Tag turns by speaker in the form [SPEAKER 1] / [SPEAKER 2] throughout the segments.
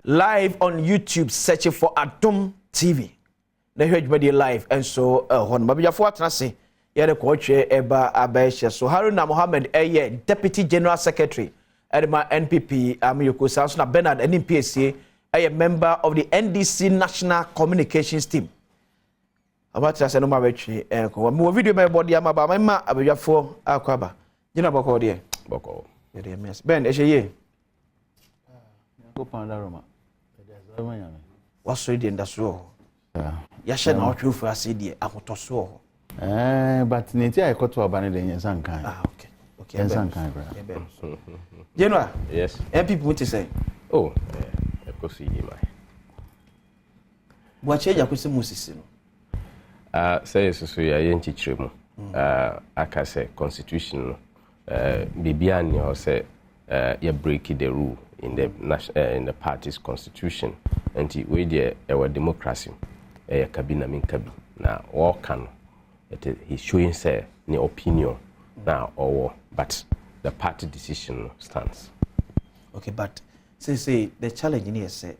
[SPEAKER 1] live on YouTube, searching for Adom TV. The huge media live, and so on. Mabia for Trasi, the coach Eba Abesha. So Haruna Mohammed, Deputy General Secretary at my NPP, Amiyoko Sansuna Bernard, NPSC, a member of the NDC National Communications Team. About Trasi no Mavechi, and more video by body Amaba, my ma, Abia for Aquaba. You know Boko, dear. Boko. Ben, Eshe. What's reading that's all? Yasha na true for us, dear. I want to so.
[SPEAKER 2] But Natia, I got to abandon in some kind.
[SPEAKER 1] Ah, okay. Okay,
[SPEAKER 2] in some kind.
[SPEAKER 1] General,
[SPEAKER 3] yes.
[SPEAKER 1] And people want to say,
[SPEAKER 3] oh, I could see you.
[SPEAKER 1] What change I could see Moses?
[SPEAKER 3] Say, so you are in Chichimo. I can say constitution. Bibiani or say, you break the rule in the party's constitution. And we there our democracy, kabina min kabi. Now all can he's showing say the opinion now or but the party decision stands. Okay, but say the challenge in here say,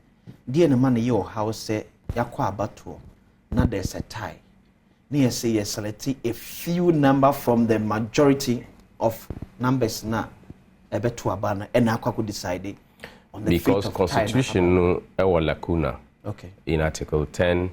[SPEAKER 3] dear no man your house say yakwa battle, now there's a tie. Near say you select a few number from the majority of numbers now a bet to abana and I could decide on the because constitution no ewa lacuna okay in article 10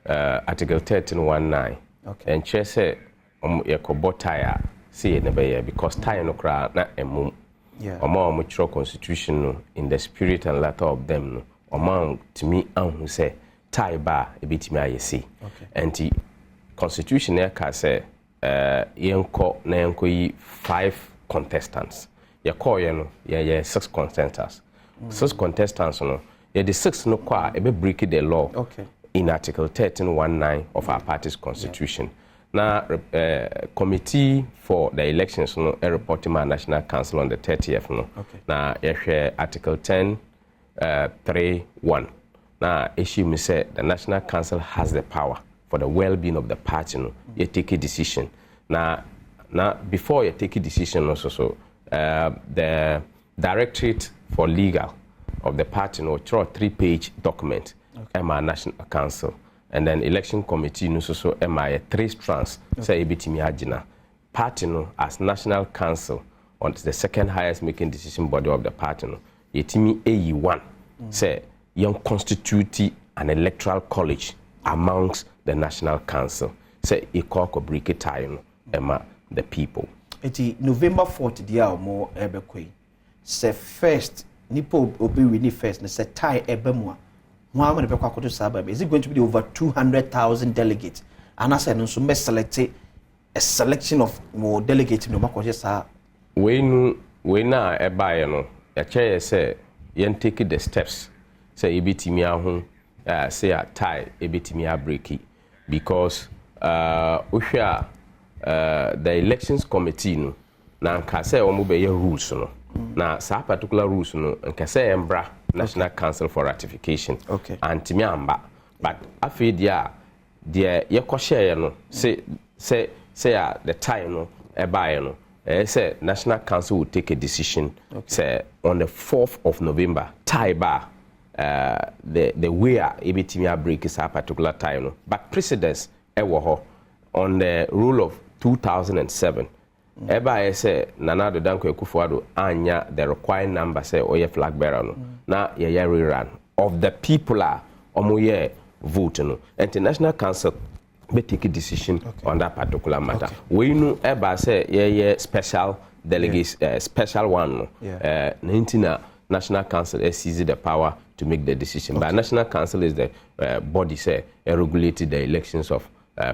[SPEAKER 3] article 1319 okay and chair say yakobotaya see never because tie no kra na emum yeah omo constitution no in the spirit and letter of them no omo to me who say tie ba e bitimi ayesi okay and constitution e ka say yenko na yenko yi 5 contestants ya call you no yeah 6 contestants 6 contestants no yeah the 6 no kwa e be break the law okay in article 1319 of our party's constitution now committee for the elections no a reporting my national council on the 30th no okay now yeah article 10(3)(1) now issue me say the national council has the power for the well-being of the party no you take a decision now before you take a decision also so the directorate for legal of the party no throw a 3-page document okay. My national council and then election committee no so my 3 strands okay. Say ebitimi agina party no as national council on the second highest making decision body of the party no yetimi AE1 say young constitute an electoral college amongst the national council say equal ko break it time no the people eti November 4th dia mo ebekoi say first nipo obi win first na say tie ebemu a ho am na bekwa koto saba is it going to be over 200,000 delegates and I said no so me select a selection of more delegates no makoje sa we na ebaye no ya che say yen take the steps say ebitimi ahun say a tie ebitimi a break because the elections committee no na nka say omo be ye rules no na sa particular rules no nka say embra national council for ratification okay and timi amba but afi dia ye ko share no say the time no e buy no say national council will take a decision okay. Say on the 4th of November tie ba the way ebitimi break is a particular time no but precedence e wo ho on the rule of 2007 eba say Nana Addo Dankwa Akufo-Addo anya the required number say oye flag bearer no na ye rerun of the people are omoye vote no international council be take a decision okay. On that particular matter okay. We know eba say ye special delegates special one no national council seizes the power to make the decision okay. But national council is the body say regulated the elections of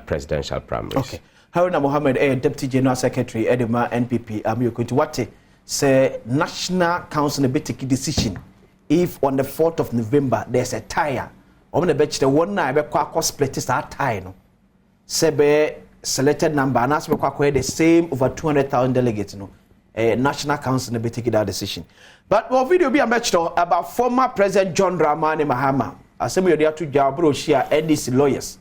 [SPEAKER 3] presidential primaries. Okay. Haruna Mohammed, Deputy General Secretary, Adom NPP, you're going to what say National Council be take a decision if on the 4th of November there's a tie. On the bench the one night be kwa split is that tie no. Sebe selected number and as be kwa the same over 200,000 delegates no. National Council be take that decision. But what video be a match about former President John Dramani Mahama. Assembly there to Jabro share NDC lawyers.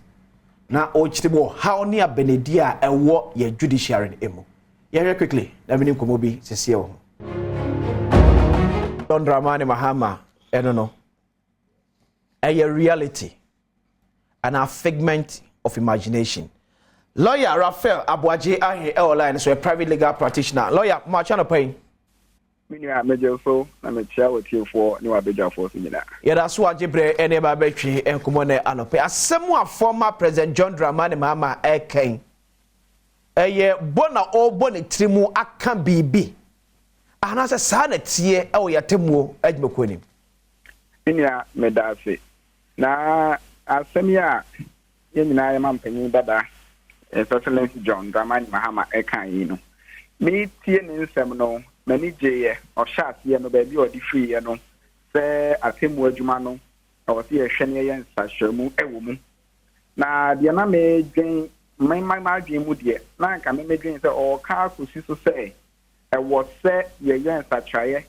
[SPEAKER 3] Na ochitibo how near Benedia and what your judiciary emo. Yeah, very quickly. Let me come obi sisi ho. John Dramani Mahama, I don't know.
[SPEAKER 1] a reality and a figment of imagination. Lawyer Raphael Abuaje Ahe Eoline, so a private legal practitioner. Lawyer, much on a pain.
[SPEAKER 4] I'm a chair with you for new Abidjan for Sina.
[SPEAKER 1] Yeah, that's what Jibre and Eba Betri and Kumone Anope. As someone former President John Dramani Mama Eken. A year bona or bonnet trimu akan bibi. And as a son at ye, oh, Yatemu, Edmoquini.
[SPEAKER 4] Minia Medasi. Na Asemia, Yemina Mampany Dada, Excellency John Dramani Mahama Eken. Me Tien in Seminole. Many jay or shots, no baby or the free, no, say at him word Jumano, or see a shiny and such a woman. Now, the Anna may gain my margin would yet. Now, can make gains or car to see to say, I was set ye and such a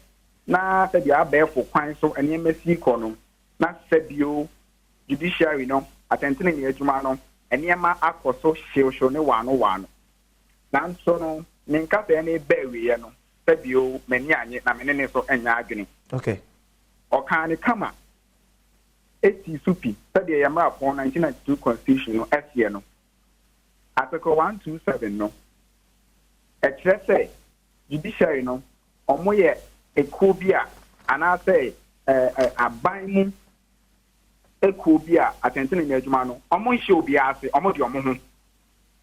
[SPEAKER 4] now that you are bare for quine so an MSC column, not said you judiciary, no, attending the Jumano, and Yama aqua so she'll show no one. Nan so no, Ninka any berry, no. Febio, many na many so and agony.
[SPEAKER 1] Okay.
[SPEAKER 4] Or can it come up? 80 Supi, study a map on 1992 Constitution, SCNO. Article 127, no. Let's say, judiciary, no, or more a cobia, and I say a binding a cobia, attending the Jumano, almost show be asked, almost your moment.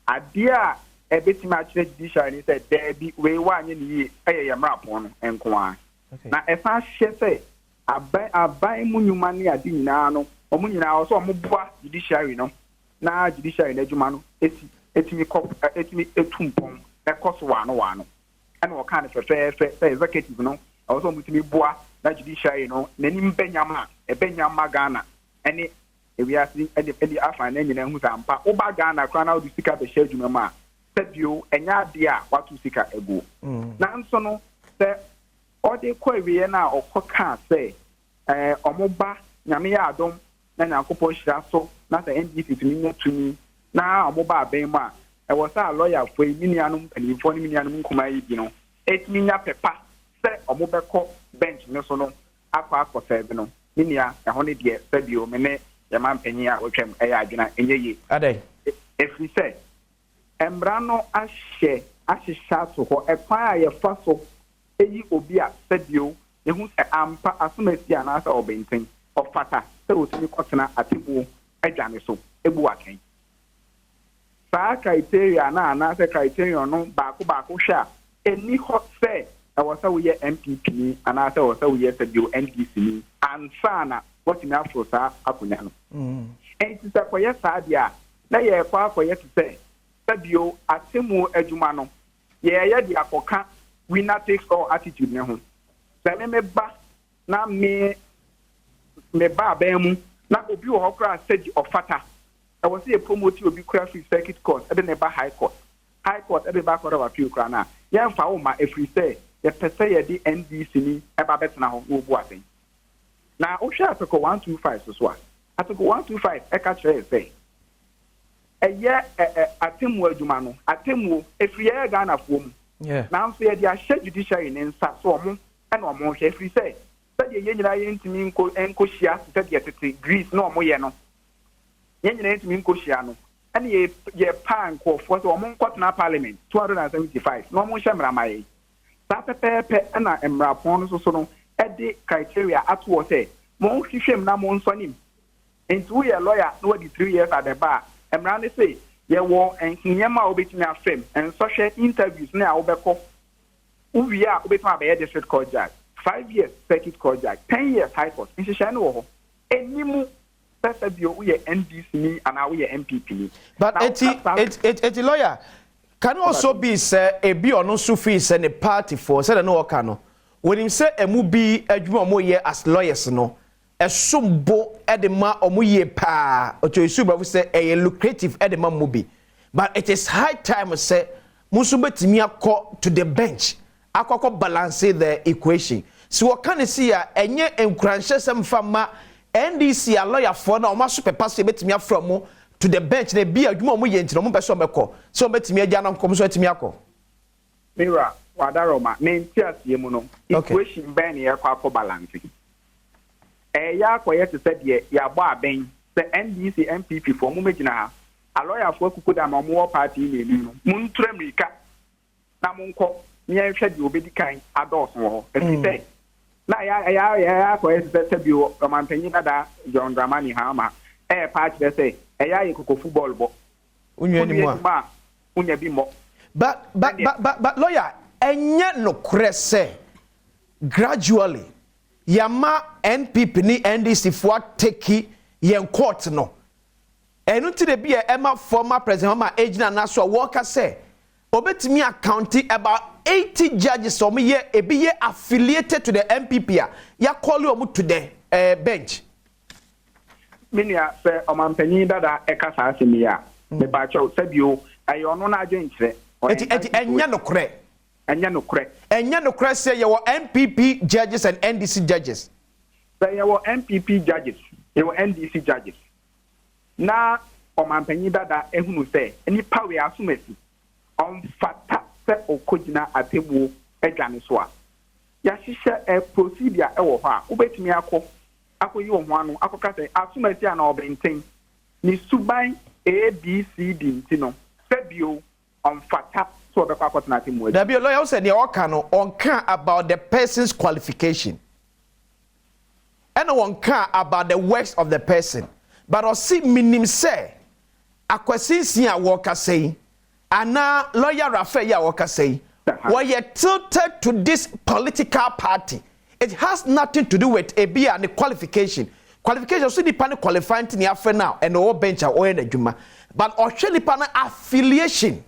[SPEAKER 4] A dear. A bit much judiciary said there be way 1 year a map on and Kwan. Now, if I say, I buy money at Dinano, or Munina also a mobile judiciary, no. Now, judiciary, Jumano, it's me a tumpon, that costs 1. And what kind of a fair executive, no, also with me bois, that judiciary, no, Nenim Benyama, a Benyama Ghana, any. We are seeing any Afan and who's Ampa, Oba Ghana, crown out the sticker the schedule. You and ya what to seek a go. Nansono say or they quite Vienna or Coca say Omoba, Yamia Adom, then Uncle Shaso, not the NDC to me. Now Omoba Bema. I was a lawyer for a minianum and 40 million Kumai, 8 million pepper, say Omoba bench, no sono, Aqua for 7, Minia, a 100 years, said you, Mene, Yaman Penia, or Chem Ayagina, and ye. Are they? If we say, Embrano ashe shaso ho ekwan aye faso eyi obi a sadio ehun se ampa asomasi anasa obenten ofata se otimi kotena atibu adwane so ebu aken sa criteria na anasa criteria no baako hwa eni hot say e wasa we MPP anasa wasa we sadio NDC ni ansana wotimi afro sa akonya no enti sa koye sa dia na ye kwa koye to say Bio atemu ejumano ye di akoka winner takes all attitude ne ho se me ba na me ba abemu na obi wo hokra stage of fata I was a promote obi kra free circuit court e be high court e be ba court of appeal kra na ye mfa wo ma free say ye pese ye di NDC ni e ba betena ho wo bu asen na o hwe article 125 so article 125 e ka kire say atemu adwuma atemu efriye Ghana fom now so ye dia judiciary in nsa so omo and omo hwe free say ye nyina ye ntimi nko hia se de tete Greece na omo ye no ye nyina ntimi nko hia no and ye pan ko for so omo nkotena parliament 275 na omo hye mramaye sa pepepe na emrapon so no e de criteria atwo say mo hwehwem na mo nsonim enti we lawyer no di 3 years at the bar Emrani say, ye wo and Kinyama obetimi afem and social interviews na obeko. Uvia obetimi abe district court judge. 5 years circuit court judge, 10 years high court. Insisha no ho. Enimu pesa bio we NDC ni and we MPP.
[SPEAKER 1] But eti lawyer can also be say e bi ono so free say ne party for say no work no. When him say emu bi adwuma mo ye as lawyers no. Esumbo edema omuye pa ocho isuba say a lucrative edema mubi but it is high time say musu betimi akọ to the bench akọkọ balance the equation so what can see ya enye encourage sem fama NDC a lawyer for na o ma super pass betimi afro to the bench na bi adwuma omuye ntino mo beso mekọ so betimi agya na nkom so etimi akọ
[SPEAKER 4] mira wadaroma me ntiasie mu no equation ben ye akọ balance ya akɔyɛ te sɛ deɛ yɛabɔ abɛn sɛ NDC MPP for mo megyina ha alɔyafoɔ akuku da ma mo wɔ party n'anim no montura mmirika na monkɔ nyɛhwɛ deɛ obɛdi kan adɔɔso wɔ hɔ ɛfiri sɛ na ya akɔyɛ te sɛ bio ɔmampanyin dada John Dramani Hama party dɛ sɛ ɛyɛ ayɛ koko football bɔ
[SPEAKER 1] unya ni mo
[SPEAKER 4] a unya bi mo
[SPEAKER 1] but lawyer enye no krese gradually yama NPP ni NDC for take yen court no enu ti de bi e former president ma agina na so work say obetimi accounting about 80 judges so me ye ebi ye affiliated to the MPP ya call you to the bench
[SPEAKER 4] minia se omampanyin dada eka sa asemi a me ba cho sabio ayo no na adwenkyere
[SPEAKER 1] eti enya no kre say ye MPP judges and NDC judges
[SPEAKER 4] say ye MPP judges ye NDC judges na omampanyin dada ehunu say ni power asumasi on fata se okogina atemu adwane so a ya hihye procedure e wo ho a ubetimi akoyi wo ho ano akoka say asumasi ana obenten ni suban ABCD ntino sebio on fata so be kwakot na atemu
[SPEAKER 1] da bi lawyer say the on can about the person's qualification and one can about the works of the person but o see minim say akwasinsin a worker say ana lawyer Rafael ya worker say were tilted to this political party. It has nothing to do with ABA and the qualification so the panel qualifying to the now and all bench or in the juma but actually panel affiliation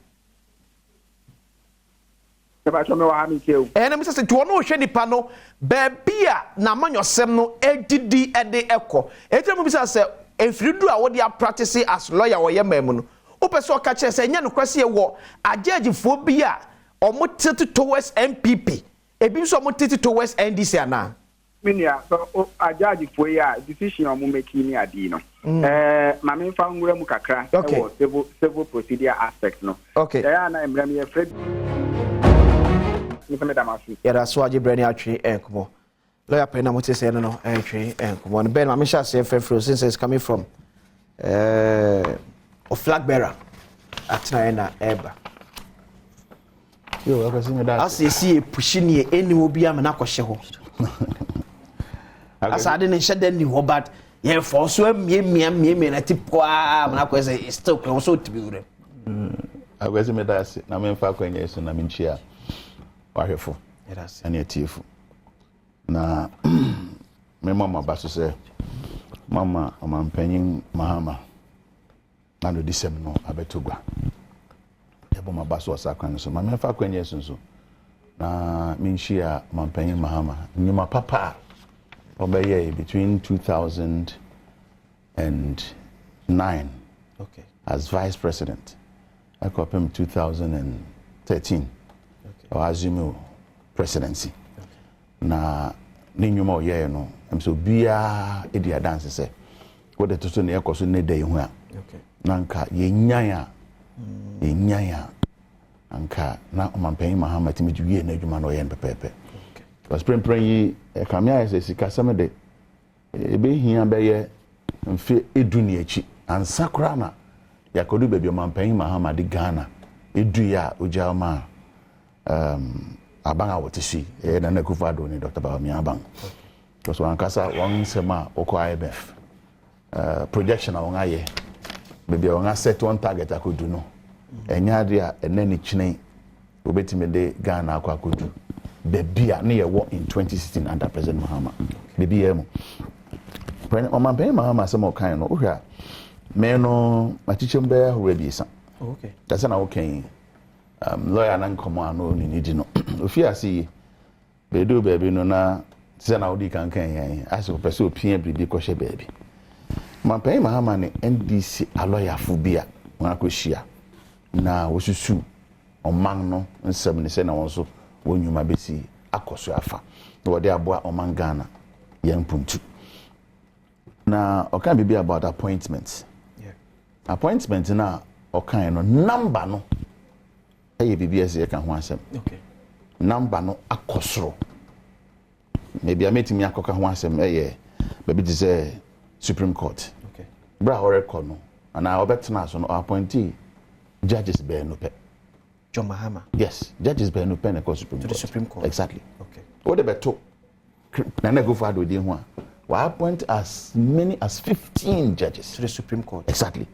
[SPEAKER 1] and I'm saying to no shady panel baby na man yourself no ADD at the echo it say if you do what you are practicing as lawyer or your memo opeso catch say nya no kwase wo ajaji phobia or mo tilted towards MPP ebi so mo tilted towards NDC ana
[SPEAKER 4] minia so ajaji fo ya decision o mo make ni adi no ma me fa nwura mu kakra civil procedure aspect no
[SPEAKER 1] okay
[SPEAKER 4] ya na emra me Fred ni fameda masu
[SPEAKER 1] ya da so ajibrani atwe enkomo lawyer pena mo te say no entwe enkomo ben ma me sha say since it's coming from a flag bearer at na eba
[SPEAKER 2] yo akasi me da
[SPEAKER 1] asesi pushi ne eni obi am na kwhye ho asade ne hyɛ dan ni ho but ye for so mie na tipo am na kwese still kwa so tibi wure
[SPEAKER 2] akasi me da na me fa kwanya so na me nchia wahwefo
[SPEAKER 1] yes
[SPEAKER 2] ani atiefo na me mama ba so say mama omampanyin Mahama na no disem no abetogwa ebo ma baso asakwan so ma me fa kwanye so na minhia mampanyin Mahama nyuma papa obeye between 2009
[SPEAKER 1] okay
[SPEAKER 2] as vice president akopem 2013 or assume presidency na ni nyuma oyeye no emso bia edi dance say what the to ne ekoso ne dey hu a
[SPEAKER 1] okay
[SPEAKER 2] nanka yenyanya anka na omampanyin Mahama timi dwie na adwuma no ye pepepe was prempren yi kamia ese sika sem de ebe hia be ye mfe eduni achi ansakra na yakodu bebi omampanyin Mahama de Ghana edu ya ojama abanga wotisi na nakufado ni Dr. Badwam Abang because wankasa wan sema oko IMF projection on aye bebi on set one target akodu no enya de a enani chine obetime de Ghana akodu bebi a ne ye wo in 2016 under President Mahama bebi yemo omampanyin Mahama sema okan no ohwa me no machichem be ahore biesa
[SPEAKER 1] okay
[SPEAKER 2] that's na okan lawyer nan komo ano ni nidi no ofi asi bedo bebi no na tse na odi kankan yan aso pese opia bibi ko hye bebi mampanyin Mahama ne NDC lawyer fu bia won akohia na wosusu oman no nsem ne se na won so wonyuma besi akoso afa no wode aboa oman Ghana yampuntu na okan bibi about appointments appointment na okan no number no eye BBS ye kan ho asem
[SPEAKER 1] okay
[SPEAKER 2] number no akosoro maybe ametimi akoka ho asem eye Maybe this is Supreme Court.
[SPEAKER 1] Okay.
[SPEAKER 2] Bra record no. And I obetna so no appointee judges bear no pay.
[SPEAKER 1] John Mahama.
[SPEAKER 2] Yes, judges bear no pay to
[SPEAKER 1] Supreme Court. The Supreme Court.
[SPEAKER 2] Exactly.
[SPEAKER 1] Okay.
[SPEAKER 2] What the beto? Nana go for do one. We appoint as many as 15 judges
[SPEAKER 1] to the Supreme Court.
[SPEAKER 2] Exactly.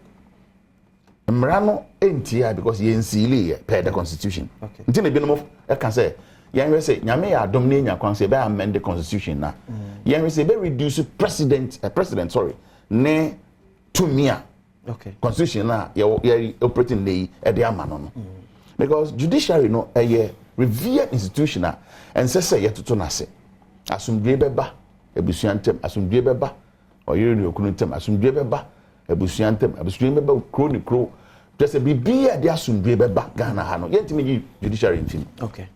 [SPEAKER 2] Mrano entia because ye nsili per the constitution.
[SPEAKER 1] Okay.
[SPEAKER 2] Nti ne binom I can say yen say nyame ya adom ne nya kwan say be amend the constitution na. Yen say be reduce president ne tumia.
[SPEAKER 1] Okay.
[SPEAKER 2] Constitution na ye operating dey e dey ama no. Because judiciary no a revered institution and say ye toto na se. Asumdwe beba ebusuantem asumdwe beba oyere ne okununtem asumdwe beba ebusuantem abusua beba kro ni kro just a bibia dia asumdwe beba Ghana ha no yentimi judiciary infim.
[SPEAKER 1] Okay.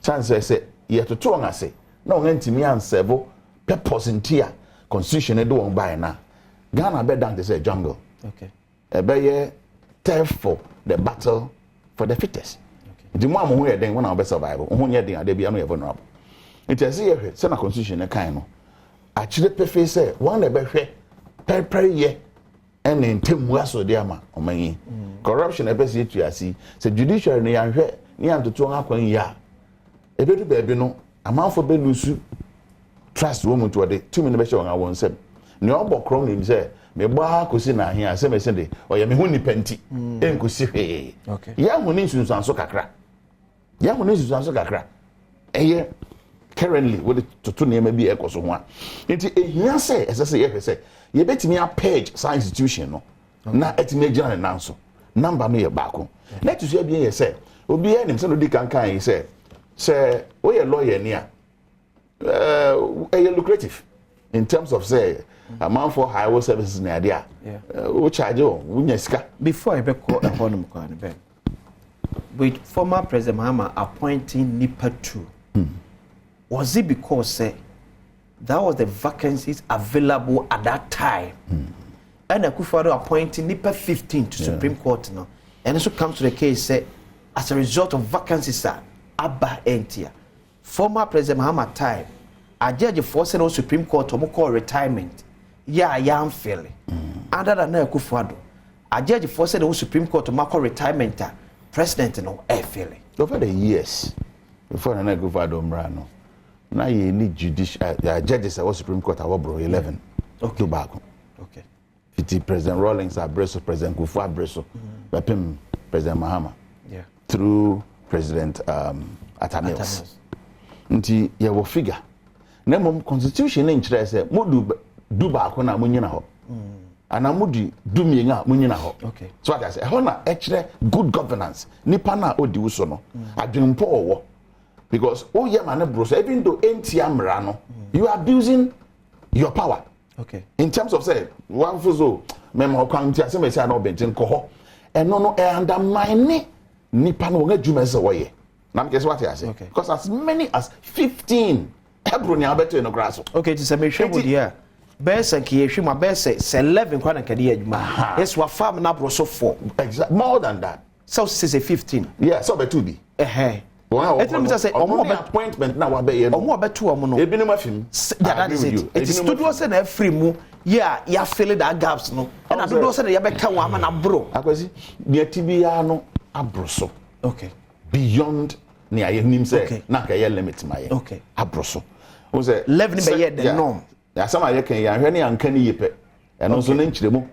[SPEAKER 2] Chance say ye toto on ase na on ntimi ansebo purpose ntia constitution e do on by na Ghana be down to say jungle.
[SPEAKER 1] Okay.
[SPEAKER 2] Ebe ye turf for the battle for the fittest. Okay. The more mo den when I be survival ho nye den ade bia no ye vulnerable. It is here say na constitution e kan no a chire pefe say one e be hwe per ye and ntemu aso de ama omanyi corruption e be say tuasi say judiciary no yan hwe ni antoto akwan ya e be do be no amanfo be lusu trust wo mutu de tumi ne be hwe won awon sem ne obokrom ni say me gba kosi na ahia say me say de oya me hu ni panti enkosi hwe
[SPEAKER 1] okay
[SPEAKER 2] ya hu ni sunsanso kakra eye currently with to name be ekoso ho a nti ehia say esese ye hwe say ye betimi a page science institution no na etimi agina ne nanso number no ye baako na to so bia ye say obi anim say no di kankan ye say we ye lawyer ni a lucrative in terms of say amount for highway services na dia o charge o wunya sika
[SPEAKER 1] before I be call honum kwan be with former President Mahama appointing Nipa 2 was it because that was the vacancies available at that time and Akufo-Addo appointing Nipa 15 to Supreme Court now and also comes to the case as a result of vacancies Abba Entia former President Mahama time a judge forced on Supreme Court to call retirement young fairly other than Akufo-Addo a judge forced on Supreme Court to call retirement president no fairly
[SPEAKER 2] over the years before na Akufo-Addo mrano na ye ni judicial judges at Supreme Court awobro 11 to back.
[SPEAKER 1] Okay.
[SPEAKER 2] Fiti President Rawlings Abreso, President Kufu Abreso, Bapim President Mahama.
[SPEAKER 1] Yeah.
[SPEAKER 2] Through President Atamils. Nti ye wo figure. Na mom constitution in kire say modu du back na munyina ho. Ana mudi du mienga munyina ho.
[SPEAKER 1] Okay.
[SPEAKER 2] So what I say, ho na e kire good governance. Nipa na odi wo so no. Adwenpo owo. Because even though you are abusing your power.
[SPEAKER 1] Okay.
[SPEAKER 2] In terms of say, one for so, memo quantity as I say no bentin koho. And no undermine nipa no jumeza way. Now guess what I say?
[SPEAKER 1] Okay.
[SPEAKER 2] Because as many as 15 Hebron beto in the grass.
[SPEAKER 1] Okay, to say me share with here. Best and Kiyeshi, my best say 11 kwana kadi adwuma. Yes, wa farm na bro so 4.
[SPEAKER 2] Exactly. More than that.
[SPEAKER 1] So say 15.
[SPEAKER 2] Yeah, so be 2 be.
[SPEAKER 1] Wow.
[SPEAKER 2] Appointment na wa be ye no.
[SPEAKER 1] Omo abeto omo no.
[SPEAKER 2] Ebi no mafim.
[SPEAKER 1] That is it. It is studio say na free mu. Yeah, ya fill that gaps no. And I do say ya be ka wa na bro.
[SPEAKER 2] Akwasi, ne tibia no abroso.
[SPEAKER 1] Okay.
[SPEAKER 2] Beyond ne ayenim say na ka ye limit my.
[SPEAKER 1] Okay.
[SPEAKER 2] Abroso. Wo say
[SPEAKER 1] 11 be ye the norm.
[SPEAKER 2] Ya sama ye kan ya hwe ne anka ne yepe. Eno so ne nchiremu.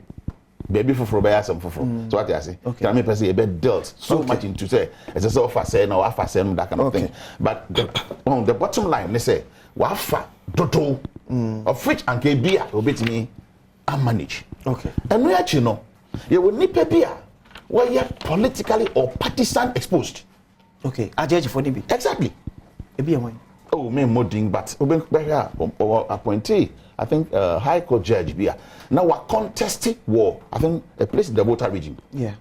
[SPEAKER 2] Baby for by some for. So what I say? Can me person be dealt so much into say it's a offer say no offer say that kind of thing. But the bottom line they say wafa toto of which and can be obetimi and manage. Okay. And we actually know you will need paper where you politically or partisan exposed. Okay. I judge for nibi. Exactly. E be one. Oh, me modding but appointee I think High Court judge bia. Now we contested war. I think a place in the voter regime. Yeah.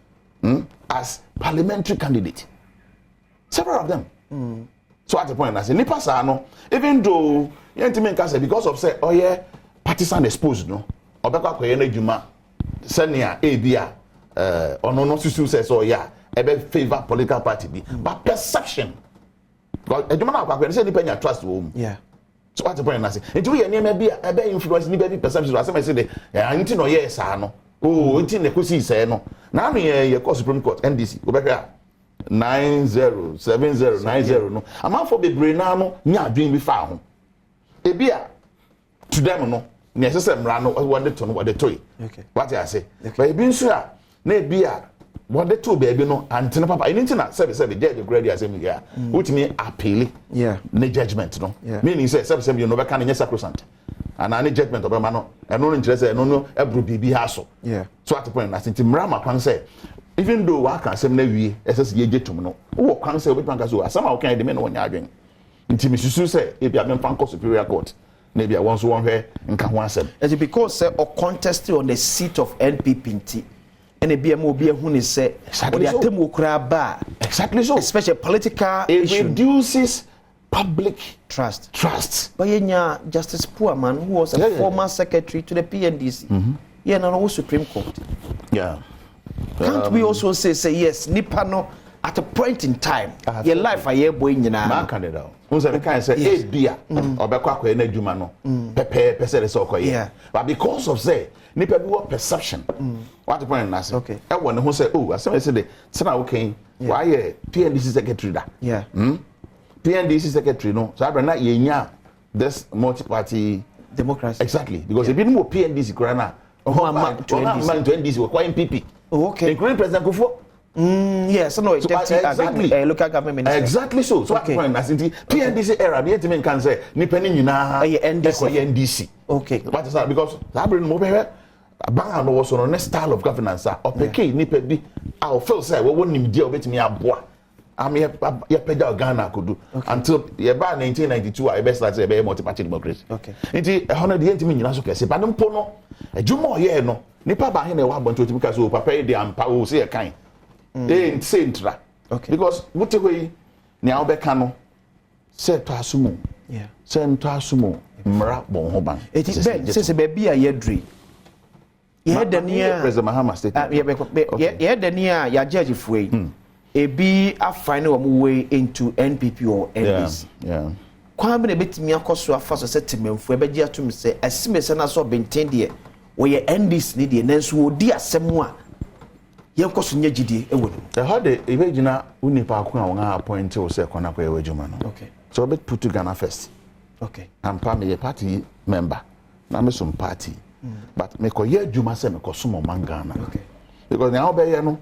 [SPEAKER 2] As parliamentary candidate. Several of them. So at the point I say nipa sa no even though because of say partisan exposed no. Obekwa koye na djuma senia ebia ono no susu say so ebe favor political party bi. But perception. Because djuma na akwa say nipa nya trust wo. Yeah. So what the point na say nti we ye be influence ni be perception so asem say de anti no yes no oh nti ne kosi say no na no ye Supreme Court NDC we be 907090 no amafo bebre na no nya adwen bi fa ho ebi a to them no ne say mra no what they to no what they toy okay what I say but ebi nso a na ebi a what they to baby no antena papa anything na say judge grade asem here which mean appeal ne judgment no meaning say you no be can sacrosanct and any judgment obema no eno no interest eno no ebru bibi ha so so at the point na sinti mra makwan say even though wa kan asem na wie ss ye jetum no wo kwan say obetwan ka so asama wo kan de me no wonya adwen nti misusu say e bia me fan superior court na bia won so won hwe nka ho asem
[SPEAKER 1] is it because say or contest on the seat of NPP nti ene bia mo bia hu ni say o de atem okura ba
[SPEAKER 2] exactly so
[SPEAKER 1] especially political
[SPEAKER 2] it
[SPEAKER 1] issue
[SPEAKER 2] reduces public
[SPEAKER 1] trust
[SPEAKER 2] but
[SPEAKER 1] yenya Justice Poorman who was a former secretary to the PNDC yeah no Supreme Court can't we also say yes nipa no at a point in time your life aye boy nyina
[SPEAKER 2] man can it out who say can say e bia obekwa kwa na adwuma no pepe say so okoye but because of say nipa bi what perception what the point na say e won ne ho say oh asem say the say na okay why PNDC secretary da PNDC secretary no so abra na yenya this multi-party
[SPEAKER 1] democracy
[SPEAKER 2] exactly because if you know PNDC corona man to NDC we kwa MPP including President Kufo
[SPEAKER 1] yes no exactly local government minister
[SPEAKER 2] exactly so what the point na sinti PNDC era be yetime kan say nipa ni nyina NDC
[SPEAKER 1] okay
[SPEAKER 2] what is that because abra no be bang no was on next style of governance opeke nipa bi I feel say we won nim dia obetimi aboa ye peda Ghana could do until ye ba 1992 I best start say multi-party democracy nti hono de yentimi nyina so kese ba mpo no adwuma ye no nipa ba he na wa bonto timi ka so papa e de ampa o se ye kan centra because what we ni a obeka no se to asumo se nto asumo mra bon ho ban
[SPEAKER 1] eti ben se be bia ye dri ye dania
[SPEAKER 2] President Mahama state
[SPEAKER 1] ye dania ya judge fuei ebi afine wo way into NPP or NDC kwa be na betimi akoso afaso se tememfu e beji atum se asimese na so benten de wo ye NDC ne de nanso wo di asem a ye koso nya gidie e wo
[SPEAKER 2] the how de e be gina unipa akon a won appoint wo se kona kwa e wadwuma no so be put to Ghana first I'm part me party member na me some party but me ko ye adwuma se me ko so mo man Ghana because now be ye no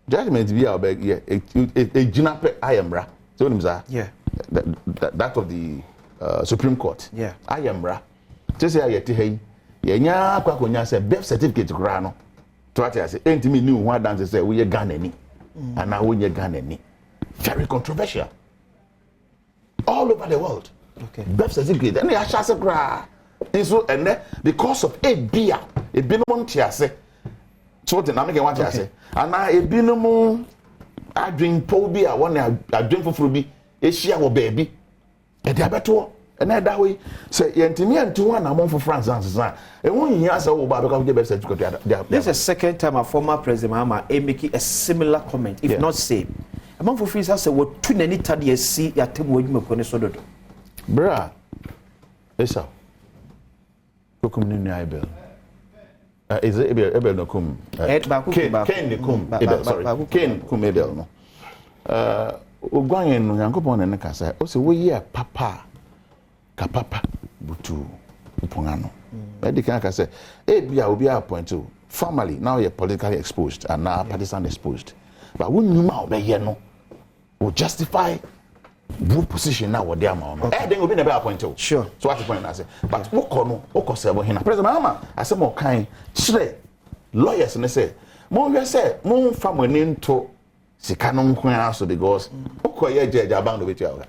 [SPEAKER 2] judgment be our beg a jinape ayamra so that of the Supreme Court ayamra just say ayeti hey yenya kwakonya say birth certificate kra no to ati say entimi ni ho dance say we Ghana ni and now we Ghana ni very controversial all over the world birth certificate and ya chance kra so and because of a beer e binom tiase so the na make want to say ana ebinom adwen po bi a won adwen foforo bi ehia wo baabi e de abeto na da we say yentimi antu na mon for France ansa e won hia say wo ba be ka go be say to
[SPEAKER 1] this is the second time a former president Mahama making a similar comment if not same among for free say what tu nani tade si ya temu adwuma ko ne so dodo
[SPEAKER 2] bra esa ko community ibel is it Ebel no kum? Ken ne kum. Sorry. Ken kum Ebel no. Ogwan no Yankopon ne kasa. O se wo ye papa ka papa butu uponga no. Edi kan kasa e bia obi appoint to formally now you're politically exposed and now partisan exposed. But when you ma obeye no will justify group position now what they are no. Then obi never appoint to.
[SPEAKER 1] Sure.
[SPEAKER 2] So what the point I say? But wo kono se wo hina. President Mahama I say mo kan chire lawyers ne say mo we say mo family into sika no nkwan aso because okoye judge abang do betu awga.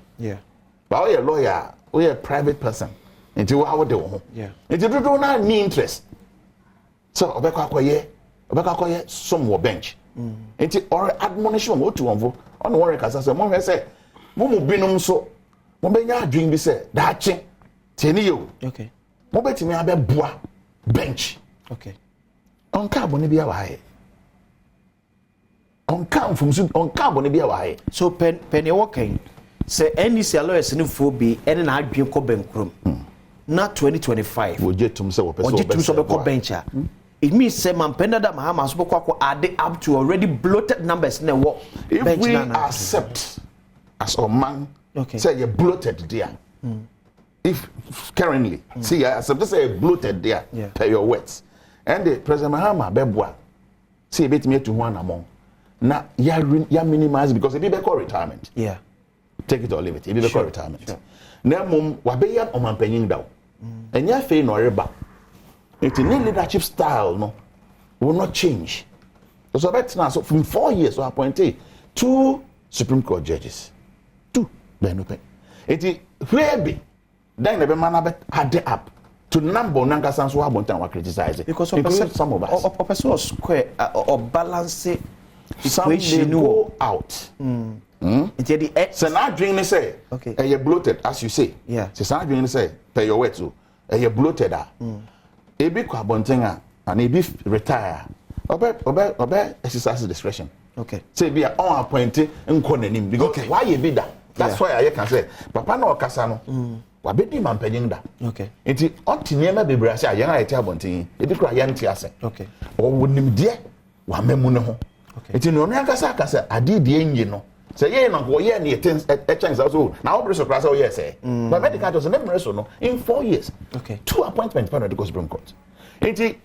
[SPEAKER 2] But we lawyer, we a private person. Nti wo how de wo ho. Nti dodo na ni interest. So obekwa akoye some wo bench. Nti or admonition wo to wonfo. On worry kasa say mo we say mo binom so mo benya adwin bi say da che teni yo mo betimi abeboa bench on carbon bi awaye on cam from on carbon bi awaye
[SPEAKER 1] so pen e working say NDC lawyers ni fo bi ene na adwen ko benkrom na 2025
[SPEAKER 2] wojetum say
[SPEAKER 1] wo bencha it means say Mampenda da Mahama so bokwa add up to already bloated numbers na wo
[SPEAKER 2] if we accept as a man say you bloated there if currently see I accept say bloated there per your words and the President Mahama beboa say betime to one among na ya minimize because it be call retirement take it or leave it. It be called retirement. Na mum wabeya omampanyin daw. Enya fe no reba. It new leadership style no will not change. So that's now so from 4 years we appointed 2 Supreme Court judges. 2 then open. It where be then the man add up to number nankasa so abontan wa criticize
[SPEAKER 1] because some of us or person square or balance equation
[SPEAKER 2] go out. So now dream say you bloated as you say. So now dream say pay your way to you bloated e be kwa bontenga and e be retire obe exercise discretion. Say be on appointed nko nanim because why you be that that's why I can say papa na okasa no wa be di mampanyin da. Enti otine ma bebre say ayen ayete abonten e be kwa yante ase. O wonim de wa memu ne ho. Enti no no akasa ade de enyi no say yeah no go yeah near a chance also now operation class yes but medical just never so no in 4 years 2 appointments for the Supreme Court enti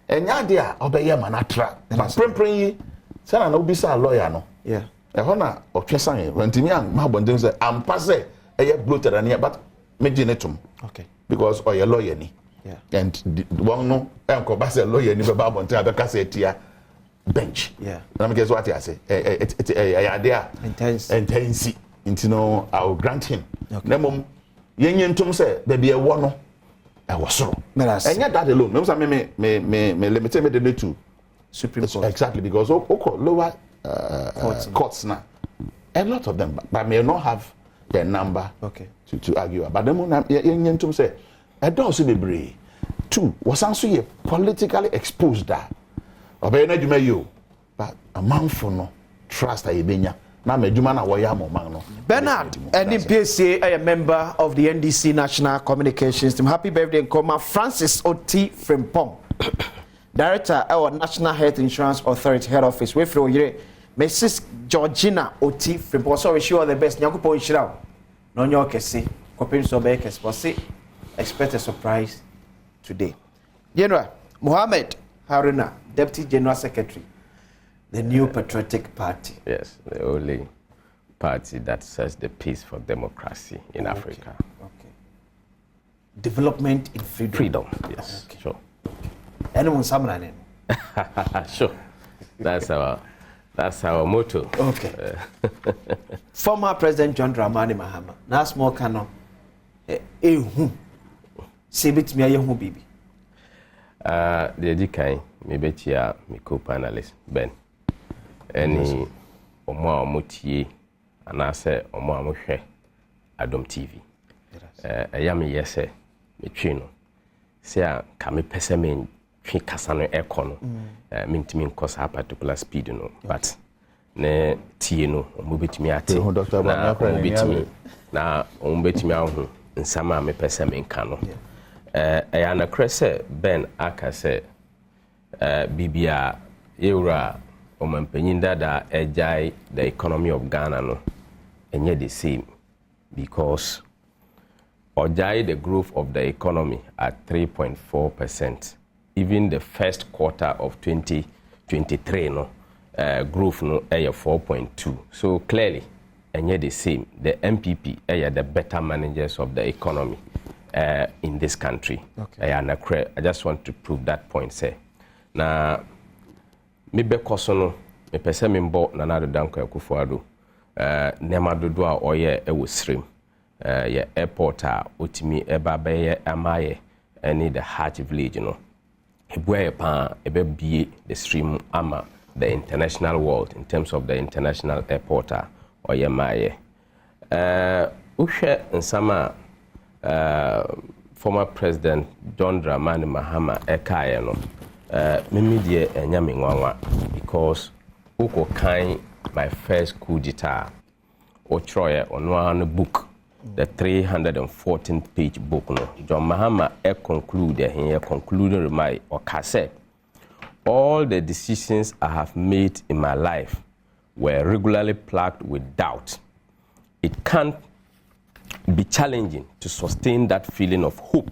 [SPEAKER 2] enya dia obeye manatra na prempren say na obisa lawyer no e ho na otwesan wantimi an ma bondem say ampa say eye bloated and but me genetum because oye lawyer ni and one no enko ba say lawyer ni be ba bondem abeka say tia bench. Let me guess what I say. Idea intense. You know, I will grant him. Nemum yenyentum say baby a one I was so. And yet that alone. Me limited me the two
[SPEAKER 1] Supreme Court.
[SPEAKER 2] Exactly because lower courts now. A lot of them, but may not have the number to argue about. But them yenyentum say I don't see the brave. 2 was also politically exposed that. Obey na djuma yo but amanfo no trust ayebenya na madjuma na wo ya amman no
[SPEAKER 1] Bernard NPSA a member of the NDC National Communications Team. Happy birthday Nkoma Francis Oti Frimpong Director our National Health Insurance Authority Head Office we fro yire Mrs Georgina Oti Frimpong so we wish you all the best nyakupo nhira no nyo kese kopin so be kese expect a surprise today. General Mohammed Haruna, Deputy General Secretary, the New Patriotic Party.
[SPEAKER 3] Yes, the only party that says the peace for democracy in Africa.
[SPEAKER 1] Development in freedom.
[SPEAKER 3] Freedom, yes, sure.
[SPEAKER 1] Anyone samran?
[SPEAKER 3] Sure. That's our motto.
[SPEAKER 1] Former President John Dramani Mahama. Now small canon. Say bit me ayehu bibi.
[SPEAKER 3] The Edikai, maybe chia my co-panelist Ben. Any Omo Mutie, and I say Omo Mushe Adom TV. A yami yes, me chino. Say a kami pesemin kasano econo, mintimin cause a particular speed, no, but ne tino, mubit me at Dr. Mubit na umbet me out in sama me pesemin cano. Ayana Cresse Ben aka se Bibia Eura Omampenyinda da ejai the economy of Ghana no enye the same because ojai the growth of the economy at 3.4%. Even the first quarter of 2023 no growth no 4.2. So clearly enye the same. The MPP the better managers of the economy. In this country. I just want to prove that point. Say, na me be kosono me pese me mbo na na danko Akufo-Addo nema dodo a oye e wosrem ye airport a otimi eba be ye amaye any the heart village no ebua pa ebe bie the stream ama the international world in terms of the international airport a oye maye uhwe nsama former President John Dramani Mahama ekaye no mimi die enyame nwanwa because uko kan my first coup d'etat Ochoye on book, the 314th page book. No, John Mahama concluded here, concluding remark or said, all the decisions I have made in my life were regularly plagued with doubt. It can't be challenging to sustain that feeling of hope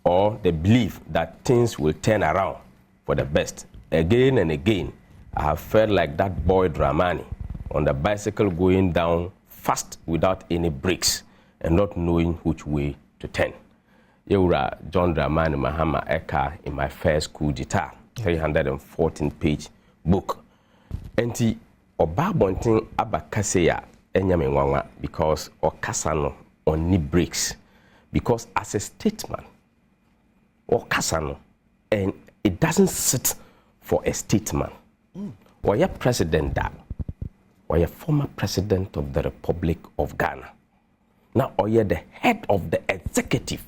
[SPEAKER 3] or the belief that things will turn around for the best. Again and again, I have felt like that boy Dramani on the bicycle going down fast without any brakes and not knowing which way to turn. Yewura John Dramani Mahama Eka in my first coup d'etat, 314-page book. Enti oba bontin abakase ya enyame nwanwa because okasa no onni breaks, because as a statesman okasa no and it doesn't sit for a statesman. Or a president that, or a former president of the Republic of Ghana. Now, or you're the head of the executive.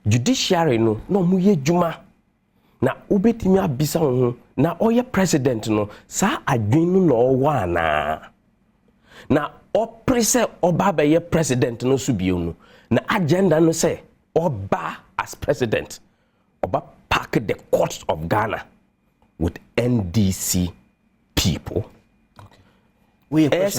[SPEAKER 3] Judiciary no muye juma. Na ubetimi abisa ho na oye president no sa adwenu no wana. Na oppressor oba be ye president no subio no. Na agenda no say oba as president. Oba pack the courts of Ghana with NDC people.
[SPEAKER 1] Okay. We a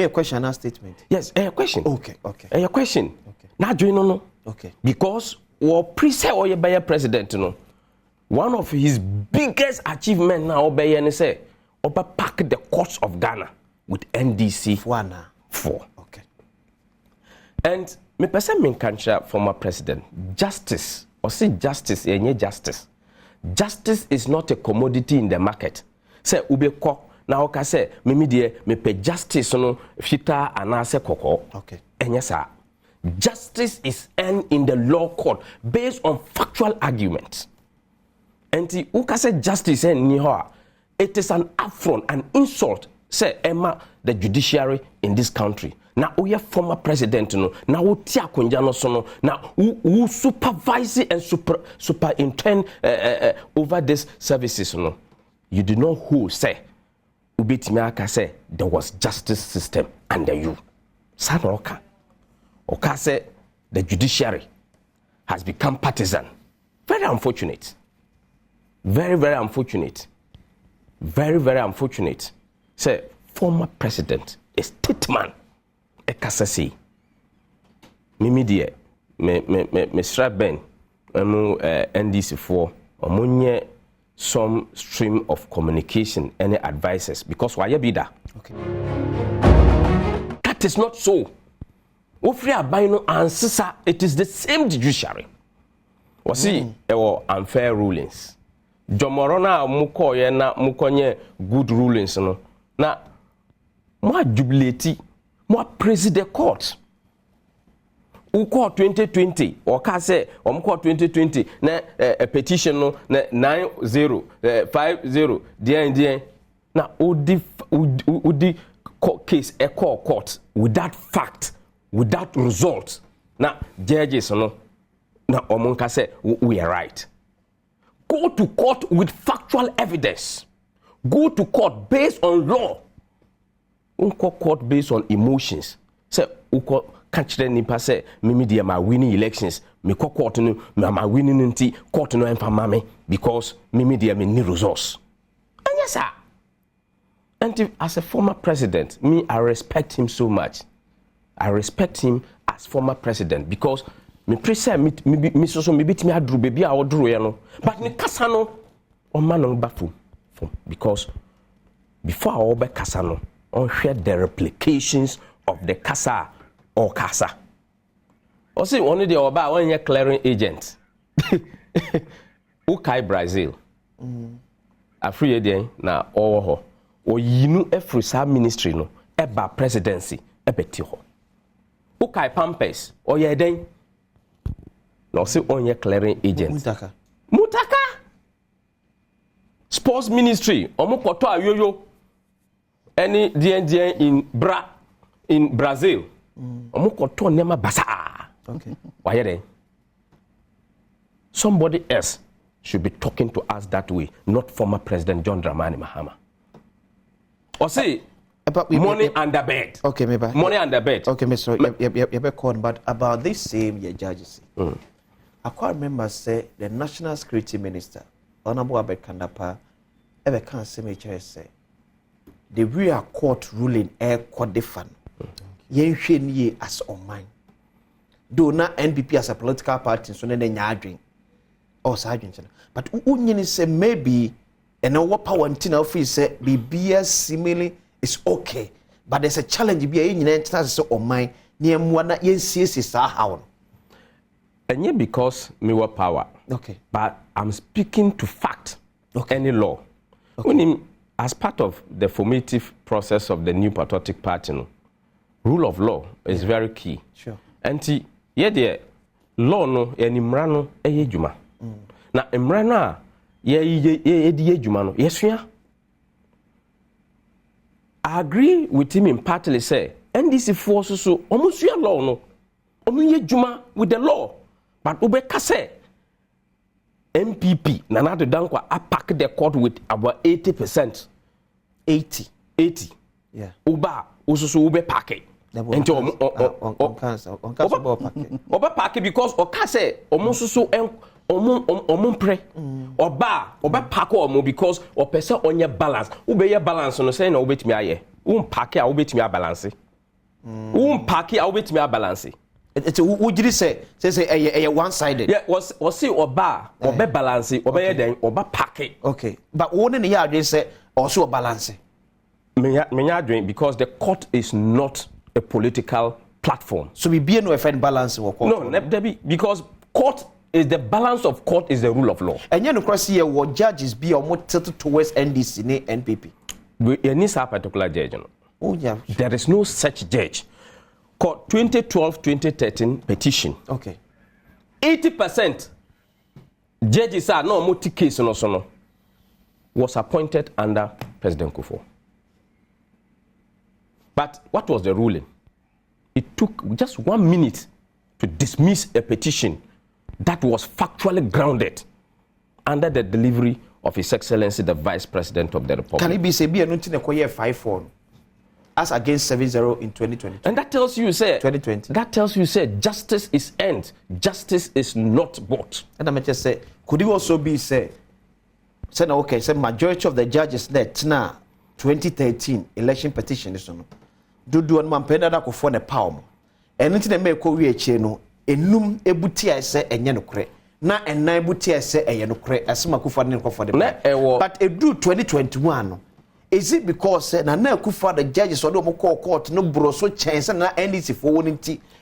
[SPEAKER 1] question and statement.
[SPEAKER 3] Yes, a question.
[SPEAKER 1] Okay.
[SPEAKER 3] A question.
[SPEAKER 1] Okay.
[SPEAKER 3] Now do you know?
[SPEAKER 1] Okay.
[SPEAKER 3] Because or pre-say or by president, you know, one of his biggest achievements now obey and say oba pack the courts of Ghana with NDC for.
[SPEAKER 1] Okay.
[SPEAKER 3] And me person me cancha former president justice or say justice any justice. Justice is not a commodity in the market. Say ubeko na oka say me de me pe justice no fita anase koko.
[SPEAKER 1] Okay.
[SPEAKER 3] Enyesa. Justice is earned in the law court based on factual arguments. And the uka say justice ni ho. It is an affront, an insult. Say Emma the judiciary in this country. Na oye former president no na wo ti akonja no so no na who supervise and superintend over these services no. You do know who say ubetimi aka say there was justice system under you. Sanoka oka say the judiciary has become partisan. Very unfortunate. Very, very unfortunate. Very, very unfortunate. Say former president, a statesman. Ekasasi mimi die me sra ben NDC for omonye some stream of communication any advices because why be that.
[SPEAKER 1] Okay.
[SPEAKER 3] That is not so. Ofri aban no ansisa, it is the same judiciary. Wasi ewo unfair rulings. Jomorona mukoye na mukonye good rulings no. Na mo jubilate more president court. Court 2020 or ka say court 2020 na a petition no na 9050 dia na odi case a court without fact, without result. Na judges no na omonka say we are right. Go to court with factual evidence. Go to court based on law. Unko court based on emotions. Say uko catch the nipa say mimi dia ma winning elections. Me court no ma winning nti court no emfa mame because mimi dia me ni resource. And yes sir. And as a former president, me I respect him so much. I respect him as former president because me pressure me so me bit me adru baby a odru ye no. But me kasa no o man no bafu because before I obe kasa no on share the replications of the kasa or kasa. Or see only the oba one year clearing agent. Ukai Brazil. Afri eden na owo o yinu every sa ministry no eba presidency ebeti ho. Ukai Pampers o ye den no see on year clearing agent. Mutaka. Sports ministry omokoto ayoyo. Any DND in Brazil. Omokoto nema basa.
[SPEAKER 1] Okay.
[SPEAKER 3] Why then? Somebody else should be talking to us that way, not former President John Dramani Mahama. Or say money under bed.
[SPEAKER 1] Okay, maybe.
[SPEAKER 3] Money under bed.
[SPEAKER 1] Okay, Mr. You corn, but about this same year judges. I quite remember say the National Security Minister, Honorable Abed Kandapa, ever can say the real court ruling court defan. Yen ye as on mine. Do not NPP as a political party, so then drink or sergeant. But Union say maybe and now what power until office say BBS simile is okay. But there's a challenge be in instance on mine near one yen is how.
[SPEAKER 3] And yet because me were power.
[SPEAKER 1] Okay.
[SPEAKER 3] But I'm speaking to fact.
[SPEAKER 1] Okay.
[SPEAKER 3] Any law. Okay. As part of the formative process of the new patriotic party, rule of law is very key.
[SPEAKER 1] Sure.
[SPEAKER 3] And the law no any mrano juma. Na mrana ye juma no yesua. I agree with him in partly say NDC forces so almost law no. Omu juma with the law. But Ubeka say MPP Nana Dankwa attack the court with about 80%. 80.
[SPEAKER 1] Yeah.
[SPEAKER 3] Uba ususu ube pack. Enti
[SPEAKER 1] on cancer
[SPEAKER 3] oba pack because oka say omususu omumpre oba pack omo because opese onye balance. Ube ye balance no say na obetimi aye. Pack a obetimi balance. Pack a obetimi balance.
[SPEAKER 1] It's would you say a one-sided?
[SPEAKER 3] Yeah, was see oba balance, oba then oba pack.
[SPEAKER 1] Okay, but one in the yard they say also a balance.
[SPEAKER 3] Me because the court is not a political platform.
[SPEAKER 1] So we be no offend balance or court.
[SPEAKER 3] No, because court is the balance of court is the rule of law.
[SPEAKER 1] And you know, cross here, what judges be or more tilted towards NDC, NPP.
[SPEAKER 3] We need a particular judge.
[SPEAKER 1] Oh yeah,
[SPEAKER 3] there is no such judge. Court 2012-2013 petition.
[SPEAKER 1] Okay.
[SPEAKER 3] 80% judges are no multi case no was appointed under President Kufuor. But what was the ruling? It took just 1 minute to dismiss a petition that was factually grounded under the delivery of His Excellency the Vice President of the Republic.
[SPEAKER 1] Can it be say be announcing a 5-4? As against 7-0 in 2020.
[SPEAKER 3] And that tells you, say,
[SPEAKER 1] 2020.
[SPEAKER 3] That tells you, say, justice is earned. Justice is not bought.
[SPEAKER 1] And I just say, could it also be say no, okay, say majority of the judges that now 2013 election petition is on. Do one man penda da ko for the power. And until they make we no enum ebuti I say enye no kre. Na ennan ebuti I say enye no kre. Asema ko for the but it do 2021 Is it because na Kufuor the judges or the court no bro so chance na NDC for winning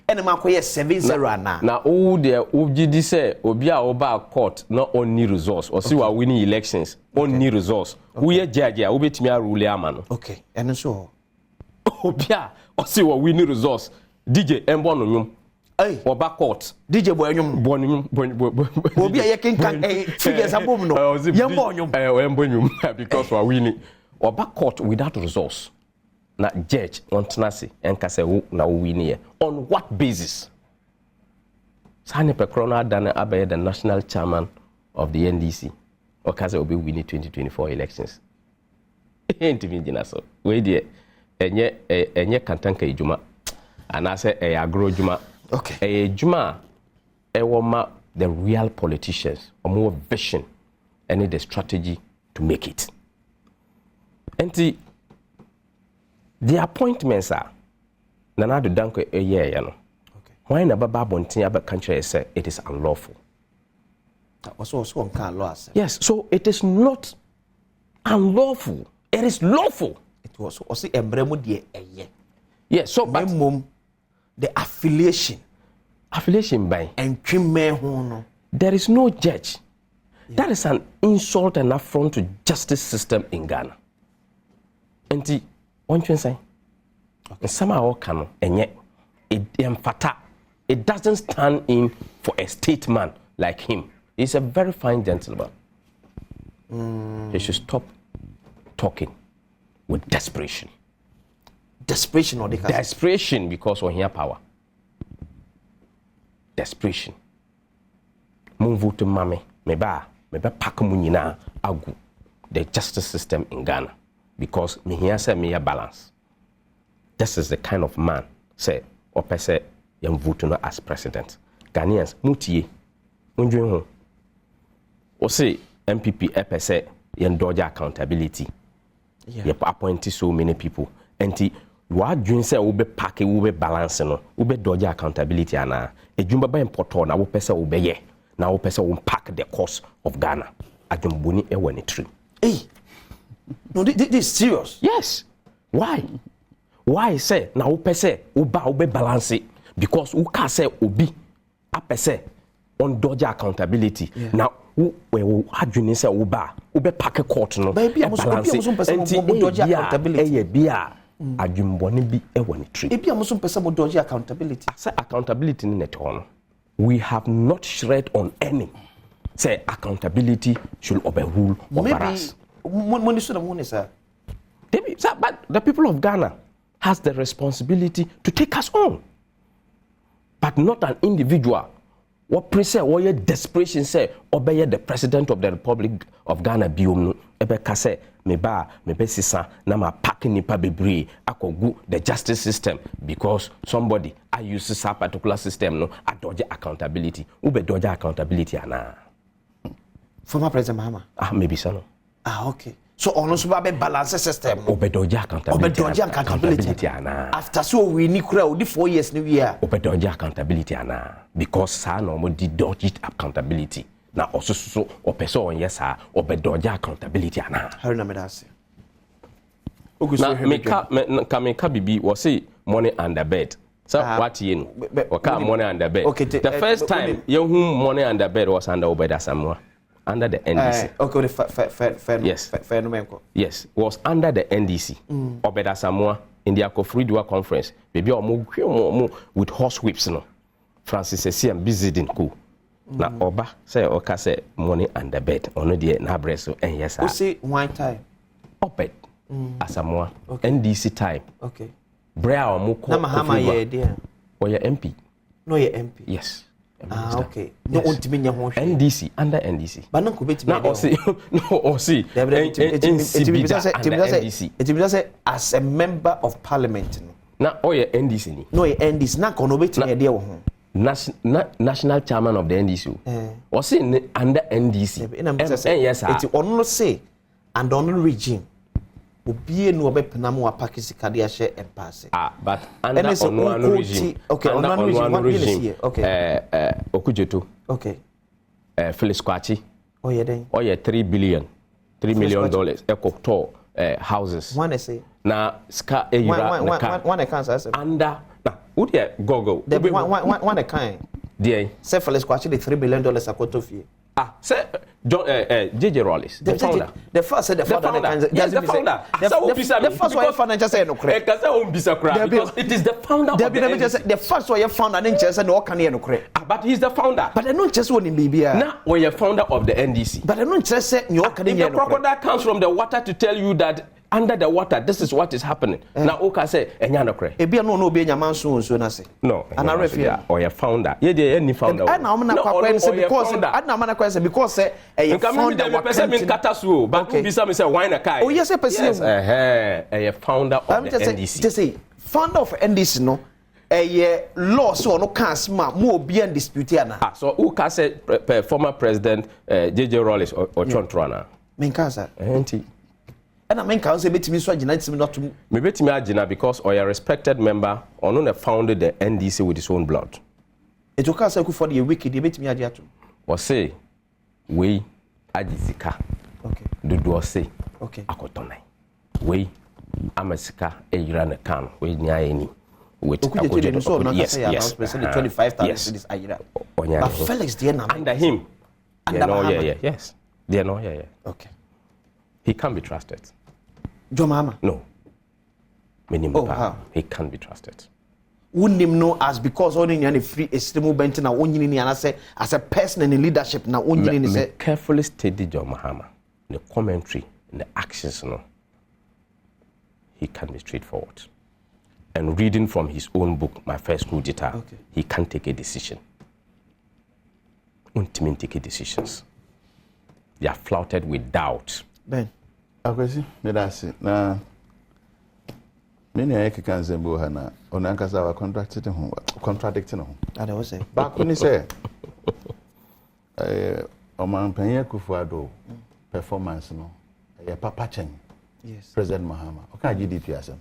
[SPEAKER 1] and ma ko 7-0 na
[SPEAKER 3] na o de ogidi say obi a oba court na only resource or see we winning elections only resource we judge a obetimi a rule ama no
[SPEAKER 1] okay and so
[SPEAKER 3] obi a o see we winning resource DJ embo no nyum oba court
[SPEAKER 1] DJ boy nyum obi a ye kan figures abom no yembo nyum
[SPEAKER 3] embo nyum because we winning Oba court without resource. Na judge on tenasi and kase na win on what basis? Sane Pekrona dane abaye the national chairman of the NDC. Or kase obi winning 2024 elections. Enti mi so. We die enye kantanka ejuma. Anase agro juma.
[SPEAKER 1] Okay.
[SPEAKER 3] Juma ewoma the real politicians or more vision and the strategy to make it. And the appointments are Nana Danko a year, you know.
[SPEAKER 1] Okay.
[SPEAKER 3] Why na Baba Bontin about country say it is unlawful?
[SPEAKER 1] Also on can law.
[SPEAKER 3] Yes, so it is not unlawful. It is lawful.
[SPEAKER 1] It was also embremo de a year.
[SPEAKER 3] Yes, so but
[SPEAKER 1] the affiliation
[SPEAKER 3] by
[SPEAKER 1] and no.
[SPEAKER 3] There is no judge. Yeah. That is an insult and affront to justice system in Ghana. And the one thing say, somehow can and yet it doesn't stand in for a statesman like him. He's a very fine gentleman. He should stop talking with desperation.
[SPEAKER 1] Desperation or
[SPEAKER 3] desperation because we hear power. Desperation. Move to mame, meba pack munina agu the justice system in Ghana. Because me here say me a balance. this is the kind of man say or pese yam vote no as president. Ghanaians mutie unjwe ho. O say MPP pese yam dodge accountability. You appoint so many people. Enti what dream say we be pack we be balance no we be dodge accountability ana ejumba ba important na we pese we be ye na we pese we pack the cost of Ghana ajumboni e wani tree.
[SPEAKER 1] Hey, no, this is serious.
[SPEAKER 3] Yes. Why say na we pese we be balance it because we can say obi a pese on dodge accountability. Now we adwene say we be pack court no balance it dodge accountability bia adwumboni bi e wani tree.
[SPEAKER 1] Ebi amuso pese mo dodge accountability.
[SPEAKER 3] Say accountability ni net on. We have not shred on any. Say accountability should overrule over us.
[SPEAKER 1] Maybe, sir.
[SPEAKER 3] But the people of Ghana has the responsibility to take us on. But not an individual. What say, what your desperation say, obey the president of the Republic of Ghana, Biom, ebe kase, mebe sisa, na ma packing nipa bebre, akogu the justice system because somebody I use this particular system, no, I dodge accountability. Ube dodge accountability, ana.
[SPEAKER 1] Former President Mahama?
[SPEAKER 3] Maybe so. No.
[SPEAKER 1] Okay. So on so be balance system.
[SPEAKER 3] Obedoja accountability.
[SPEAKER 1] After so we ni kura odi 4 years ni we are.
[SPEAKER 3] Obedoja accountability ana because sa no mo di dodge accountability. Na also so opeso on yes sir obedoja accountability ana.
[SPEAKER 1] How na me that say.
[SPEAKER 3] Na me ka bibi was say money under bed. So what you know? Oka money under bed.
[SPEAKER 1] Okay,
[SPEAKER 3] the first time you money under bed was under Obeda Samoa. Under the NDC. Yes, was under the NDC. Obeda Samoa in the Akofridua conference. Maybe omo with horse whips no. Francis Essien busy in cool. Na Oba say Oka say money under bed. Ono die na breso and yes.
[SPEAKER 1] You say one time.
[SPEAKER 3] Obed. Asamoa. NDC time.
[SPEAKER 1] Okay.
[SPEAKER 3] Brea omo ko.
[SPEAKER 1] Na Mahama ye there.
[SPEAKER 3] Or your MP.
[SPEAKER 1] No your MP.
[SPEAKER 3] Yes.
[SPEAKER 1] Okay. No
[SPEAKER 3] NDC under NDC.
[SPEAKER 1] But no kubeti
[SPEAKER 3] now or see
[SPEAKER 1] NDC. As a member of parliament.
[SPEAKER 3] Now or your NDC.
[SPEAKER 1] No your NDC. Na kono beti me there ho.
[SPEAKER 3] National chairman of the NDC. Or see under NDC. Yes sir.
[SPEAKER 1] It ono say and on regime. Obi enu obepenam wa pakisi kade a share empase.
[SPEAKER 3] But under ono regime.
[SPEAKER 1] Okay, ono regime. Okay.
[SPEAKER 3] Okujeto.
[SPEAKER 1] Okay.
[SPEAKER 3] Phyllis Kwachi.
[SPEAKER 1] Oh yeah then.
[SPEAKER 3] Oh yeah, $3 million. Ekokto houses.
[SPEAKER 1] One say.
[SPEAKER 3] Na ska eyira na ka.
[SPEAKER 1] One can say.
[SPEAKER 3] Under na would you go.
[SPEAKER 1] One kind.
[SPEAKER 3] There.
[SPEAKER 1] Say Phyllis Kwachi the $3 billion akoto fie.
[SPEAKER 3] Say JJ Rollis, the founder.
[SPEAKER 1] The first said the founder.
[SPEAKER 3] Yes, the founder.
[SPEAKER 1] The first one founder just say no credit.
[SPEAKER 3] Because it is the founder of the NDC.
[SPEAKER 1] The first one founder didn't just say no can no credit.
[SPEAKER 3] But he's the founder.
[SPEAKER 1] But I don't just want him be here.
[SPEAKER 3] Now we are founder of the NDC.
[SPEAKER 1] But I don't just say no can
[SPEAKER 3] the crocodile comes from the water to tell you that under the water, this is what is happening. Now, Oka say, "Enyano kre."
[SPEAKER 1] Ebi no be nyaman so na say.
[SPEAKER 3] No.
[SPEAKER 1] And I refer.
[SPEAKER 3] Or your founder. Yeah, any founder.
[SPEAKER 1] I na na kwa say because I na na kwa say because say a founder wa
[SPEAKER 3] person me katasu, but who be some say why na kai.
[SPEAKER 1] Oh yes, person.
[SPEAKER 3] A founder of the NDC.
[SPEAKER 1] Just say founder of NDC no. Law so no cast ma mo be and dispute na.
[SPEAKER 3] So Oka say former president JJ Rollis or Chontrana.
[SPEAKER 1] Men kasa.
[SPEAKER 3] Enti.
[SPEAKER 1] And I mean, can say betimi so agina timi not to me
[SPEAKER 3] betimi agina because or a respected member or no founded the NDC with his own blood.
[SPEAKER 1] It will say for the wicked betimi agina to.
[SPEAKER 3] Or say we agizika.
[SPEAKER 1] Okay.
[SPEAKER 3] Do say.
[SPEAKER 1] Okay.
[SPEAKER 3] Akotonai. We amasika eyira na kan we nya any with
[SPEAKER 1] yes. The 25,000 is ayira. But Felix there na
[SPEAKER 3] under him. Yes. They know
[SPEAKER 1] Okay.
[SPEAKER 3] He can't be trusted.
[SPEAKER 1] Jomama?
[SPEAKER 3] No.
[SPEAKER 1] How?
[SPEAKER 3] He can't be trusted.
[SPEAKER 1] Wouldn't him know as because only any free esteem bent na only ni say as a person in leadership na only ni say
[SPEAKER 3] carefully study John Mahama, the commentary and the actions no. He can be straightforward. And reading from his own book, My First Coup d'etat, he can't take a decision. Won't take decisions. They are flouted with doubt.
[SPEAKER 1] Ben.
[SPEAKER 2] Akwesi, me da se na Many I can say Bohana, on Ankasawa contradicting him.
[SPEAKER 1] I was say.
[SPEAKER 2] Back when he said, Oman Penya Kufuado performance, no, a Papa Chen,
[SPEAKER 1] yes,
[SPEAKER 2] President Mahama. Okay, GDP as him.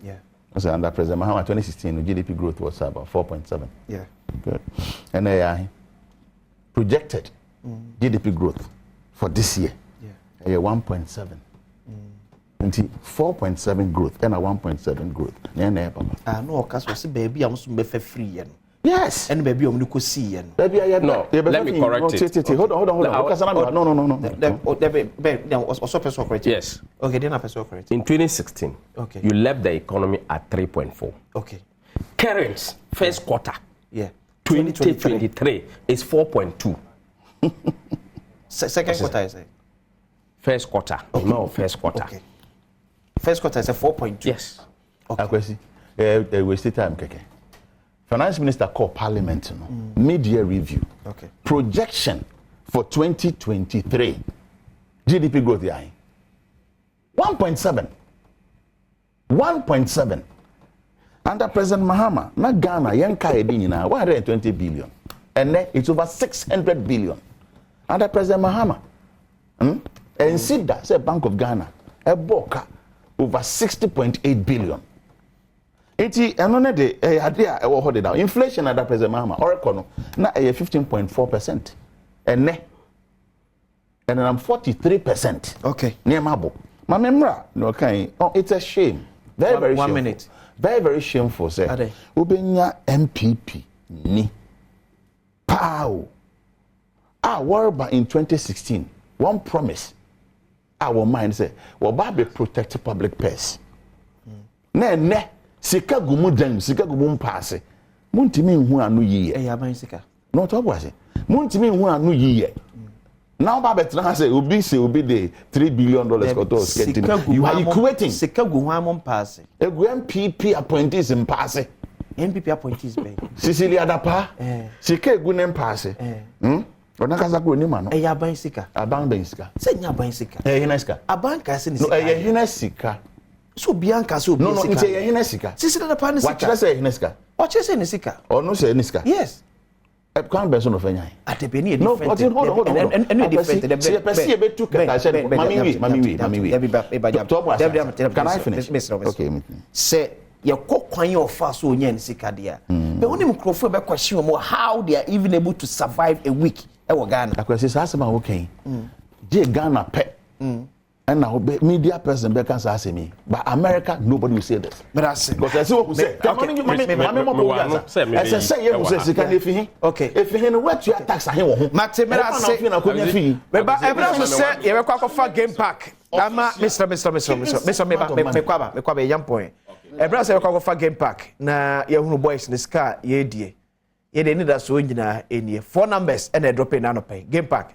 [SPEAKER 1] Yeah.
[SPEAKER 2] So under President Mahama 2016, the GDP growth was about 4.7.
[SPEAKER 1] Yeah.
[SPEAKER 2] Good. And AI projected GDP growth for this year.
[SPEAKER 1] Yeah.
[SPEAKER 2] 1.7. 4.7 growth and a 1.7 growth.
[SPEAKER 1] No, because we see baby, I'm so free.
[SPEAKER 2] Yes.
[SPEAKER 1] And baby, I'm going see.
[SPEAKER 3] Baby, no. Let me correct it.
[SPEAKER 2] Hold on.
[SPEAKER 1] No. Also, person correct.
[SPEAKER 3] Yes.
[SPEAKER 1] Okay, then I person correct.
[SPEAKER 3] In 2016, okay, you left the economy at 3.4.
[SPEAKER 1] Okay.
[SPEAKER 3] Current first quarter.
[SPEAKER 1] Yeah.
[SPEAKER 3] 2023 is 4.2.
[SPEAKER 1] Second quarter, I say.
[SPEAKER 3] First quarter. Okay. No, first quarter.
[SPEAKER 1] Okay. First quarter is a 4.2.
[SPEAKER 3] Yes.
[SPEAKER 2] Okay. Wasted time, Keke. Finance Minister called Parliament, mid-year review.
[SPEAKER 1] Okay.
[SPEAKER 2] Projection for 2023. GDP growth, 1.7. 1.7. Under President Mahama, na Ghana, Yanka Edinina, 120 billion. And then it's over 600 billion. Under President Mahama. And SIDA, say Bank of Ghana, a boka over 60.8 billion. Iti enone de adea e wo hode down. Inflation under President Mahama Oracle na 15.4%. And I'm 43%.
[SPEAKER 1] Okay.
[SPEAKER 2] Near Mabo. My memra no kind. Oh, it's a shame. Very
[SPEAKER 1] one
[SPEAKER 2] shameful.
[SPEAKER 1] Minute.
[SPEAKER 2] Very shameful say. Ubenya MPP ni. Pow. Warba in 2016. One promise. Our mind say, well, Baby protect public purse. Ne. Sika gumu dem, sika gumu mpase. Muntimi hu anu yiye.
[SPEAKER 1] Yaban sika.
[SPEAKER 2] No to boase. Muntimi hu anu yiye. Now Baba try say obi the $3 billion koto getting. You are equating.
[SPEAKER 1] Sika gumu amon passe.
[SPEAKER 2] Egu MPP appointees mpase.
[SPEAKER 1] MPP appointees be.
[SPEAKER 2] Sicily adapa. Sika egu nem passe. Onakasa ko ni ma no.
[SPEAKER 1] Yaban sika.
[SPEAKER 2] Aban ben sika.
[SPEAKER 1] Say nyaban sika.
[SPEAKER 2] Hina sika.
[SPEAKER 1] Aban ka se ni
[SPEAKER 2] sika.
[SPEAKER 1] No,
[SPEAKER 2] hina sika.
[SPEAKER 1] So bianca so
[SPEAKER 2] no it's a hina sika.
[SPEAKER 1] Sisi da pa ni sika.
[SPEAKER 2] What say hina sika?
[SPEAKER 1] What say ni sika?
[SPEAKER 2] Or no say ni sika?
[SPEAKER 1] Yes.
[SPEAKER 2] Can't be so no fanya.
[SPEAKER 1] Atebeni e
[SPEAKER 2] different. No, hold on.
[SPEAKER 1] And different.
[SPEAKER 2] See person e be two kata Mami. Can I finish? Okay.
[SPEAKER 1] Say your kwan your fast so nya ni sika dia. But when microphone be question mo how they are even able to survive a week e wo Ghana.
[SPEAKER 2] Akwesi say asema wo kan. Je Ghana pe. And now media person be can say me. But America nobody will say this.
[SPEAKER 1] But I say
[SPEAKER 2] because I see what we say. I say you say sika na fi.
[SPEAKER 1] Okay.
[SPEAKER 2] If he no what you tax ahe wo ho.
[SPEAKER 1] Mate me I say me ba everyone say you be kwa game park. Ama Mr. Me kwa be yam point. Everyone say you kwa game park na ye hunu boys in scar ye die. Ye dey need that so nyina enie. 4 numbers and drop in na pay. Game park.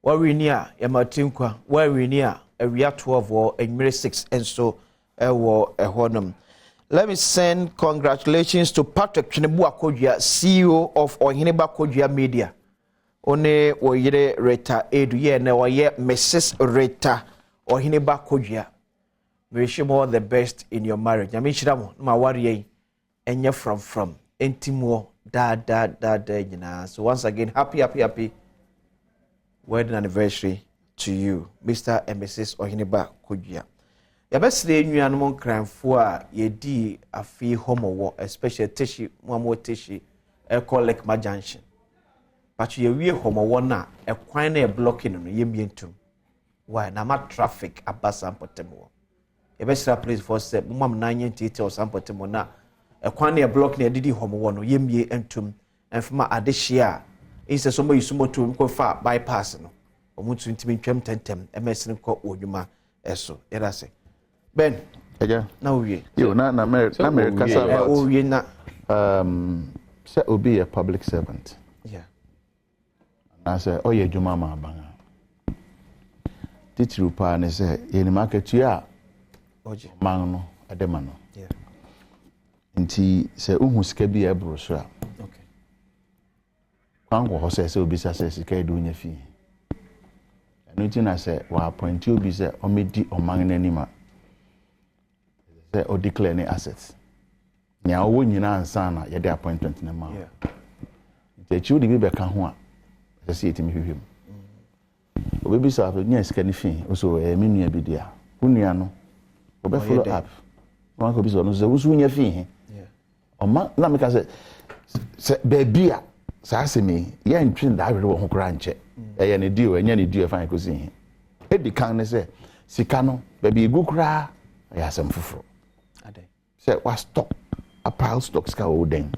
[SPEAKER 1] Warinia Yamatinkwa, Warinia, Area 12 or Emirates 6, and so a war a honum. Let me send congratulations to Patrick Chinebua Kodia, CEO of Ohineba Kodia Media. One Oyere Reta Edu, and now Mrs. Reta Ohineba Kodia. Wish you all the best in your marriage. Yamishamo, my warrior, and you're from Intimo, da. So once again, happy. Wedding anniversary to you, Mr. and Mrs. Ohineba Kodia. Yabesre nuanom kranfo a yedi afi homo especially Teshi Mwamo Teshi Lake Junction. But ye wie homo na ekwan na blocking no yemientum. Why na ma traffic abasa Mpotemo. Yabesra place for say mum 980 or Sampotemo na ekwan na blocking edidi homo no yemie entum enfma adehia. Is a somebody sumo to far bypass no. Omutu ntimi twem tentem emesene ko odwuma eso. Yeda se. Ben.
[SPEAKER 2] Eja.
[SPEAKER 1] Na wie.
[SPEAKER 2] Yo na America about.
[SPEAKER 1] O wie na
[SPEAKER 2] say obi a public servant.
[SPEAKER 1] Yeah.
[SPEAKER 2] Na say oye dwuma ma banga. Titiru pa ne say ye ni market ya.
[SPEAKER 1] Oje.
[SPEAKER 2] Man no adema no.
[SPEAKER 1] Yeah.
[SPEAKER 2] Nti say uhu sika bi e bro so a.
[SPEAKER 1] Okay.
[SPEAKER 2] Kwango ho say obi say sika edu nya fi. nothing I say wa appoint you be say omedi oman n'anima say o declare any assets nya wo nyina ansa na ye de appointment na ma the chudi be beka ho a say etimi hwehwem obebi sa fa nya sika ni fin so me nua bi dia wo nua no obe follow up wan ko bi so no say wo su nya fin oma na me ka say baby a sa se me ye ntwin da hwere wo ho kra nche eye ne dio enya ne dio fan ko si edi kan ne say sika no baby gu kra ya asem foforo ade say wa stock a pile stock ska wo den